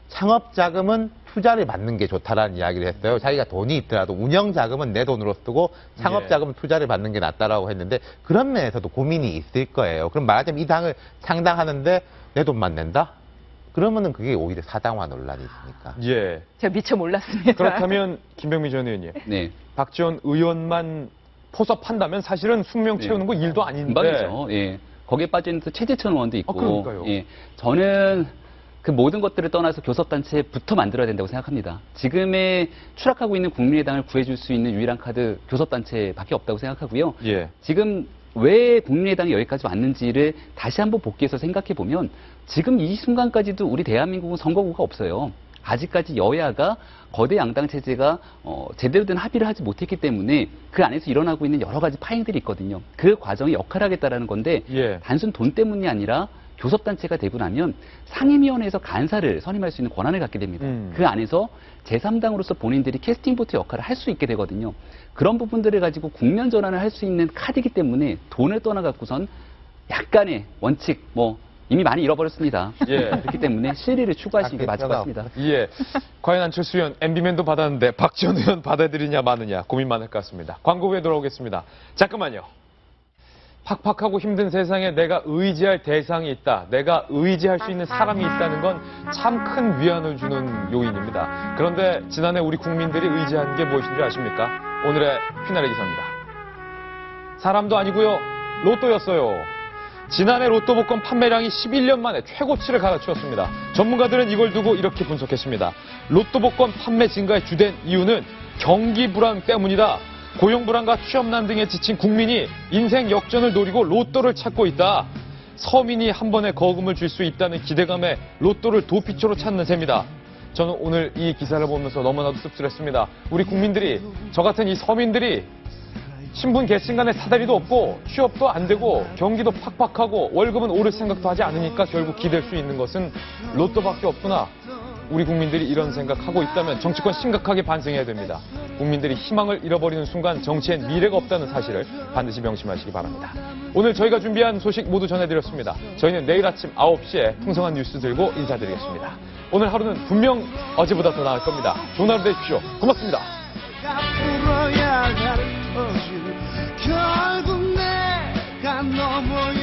창업 자금은 투자를 받는 게 좋다라는 이야기를 했어요. 자기가 돈이 있더라도 운영 자금은 내 돈으로 쓰고 창업 자금은 투자를 받는 게 낫다라고 했는데 그런 면에서도 고민이 있을 거예요. 그럼 말하자면 이 당을 창당하는데 내 돈만 낸다? 그러면은 그게 오히려 사당화 논란이 있으니까. 예. 제가 미처 몰랐습니다. 그렇다면 김병미 전 의원님. 네. 박지원 의원만 포섭한다면 사실은 숙명 채우는 거 일도 아닌데. 금방이죠. 예. 거기에 빠진 또 최재천 의원도 있고. 그러니까요. 예. 저는 그 모든 것들을 떠나서 교섭단체부터 만들어야 된다고 생각합니다. 지금의 추락하고 있는 국민의당을 구해줄 수 있는 유일한 카드 교섭단체밖에 없다고 생각하고요. 예. 지금 왜 국민의당이 여기까지 왔는지를 다시 한번 복귀해서 생각해 보면 지금 이 순간까지도 우리 대한민국은 선거구가 없어요. 아직까지 여야가 거대 양당 체제가 제대로 된 합의를 하지 못했기 때문에 그 안에서 일어나고 있는 여러 가지 파행들이 있거든요. 그 과정이 역할하겠다라는 건데 예. 단순 돈 때문이 아니라 교섭단체가 되고 나면 상임위원회에서 간사를 선임할 수 있는 권한을 갖게 됩니다. 그 안에서 제3당으로서 본인들이 캐스팅 보트 역할을 할 수 있게 되거든요. 그런 부분들을 가지고 국면 전환을 할 수 있는 카드이기 때문에 돈을 떠나갖고선 약간의 원칙, 이미 많이 잃어버렸습니다. 예. 그렇기 때문에 실리를 추구하시는 게 맞을 것 같습니다. 예. 과연 안철수 의원 MB맨도 받았는데 박지원 의원 받아들이냐 마느냐 고민 많을 것 같습니다. 광고 후에 돌아오겠습니다. 잠깐만요. 팍팍하고 힘든 세상에 내가 의지할 대상이 있다. 내가 의지할 수 있는 사람이 있다는 건 참 큰 위안을 주는 요인입니다. 그런데 지난해 우리 국민들이 의지한 게 무엇인지 아십니까? 오늘의 휘날의 기사입니다. 사람도 아니고요. 로또였어요. 지난해 로또 복권 판매량이 11년 만에 최고치를 갈아치웠습니다. 전문가들은 이걸 두고 이렇게 분석했습니다. 로또 복권 판매 증가의 주된 이유는 경기 불안 때문이다. 고용 불안과 취업난 등에 지친 국민이 인생 역전을 노리고 로또를 찾고 있다. 서민이 한 번에 거금을 줄 수 있다는 기대감에 로또를 도피처로 찾는 셈이다. 저는 오늘 이 기사를 보면서 너무나도 씁쓸했습니다. 우리 국민들이, 저 같은 이 서민들이 신분 계층 간의 사다리도 없고 취업도 안 되고 경기도 팍팍하고 월급은 오를 생각도 하지 않으니까 결국 기댈 수 있는 것은 로또밖에 없구나. 우리 국민들이 이런 생각하고 있다면 정치권 심각하게 반성해야 됩니다. 국민들이 희망을 잃어버리는 순간 정치엔 미래가 없다는 사실을 반드시 명심하시기 바랍니다. 오늘 저희가 준비한 소식 모두 전해드렸습니다. 저희는 내일 아침 9시에 풍성한 뉴스 들고 인사드리겠습니다. 오늘 하루는 분명 어제보다 더 나을 겁니다. 좋은 하루 되십시오. 고맙습니다. 결국 내가 넘어야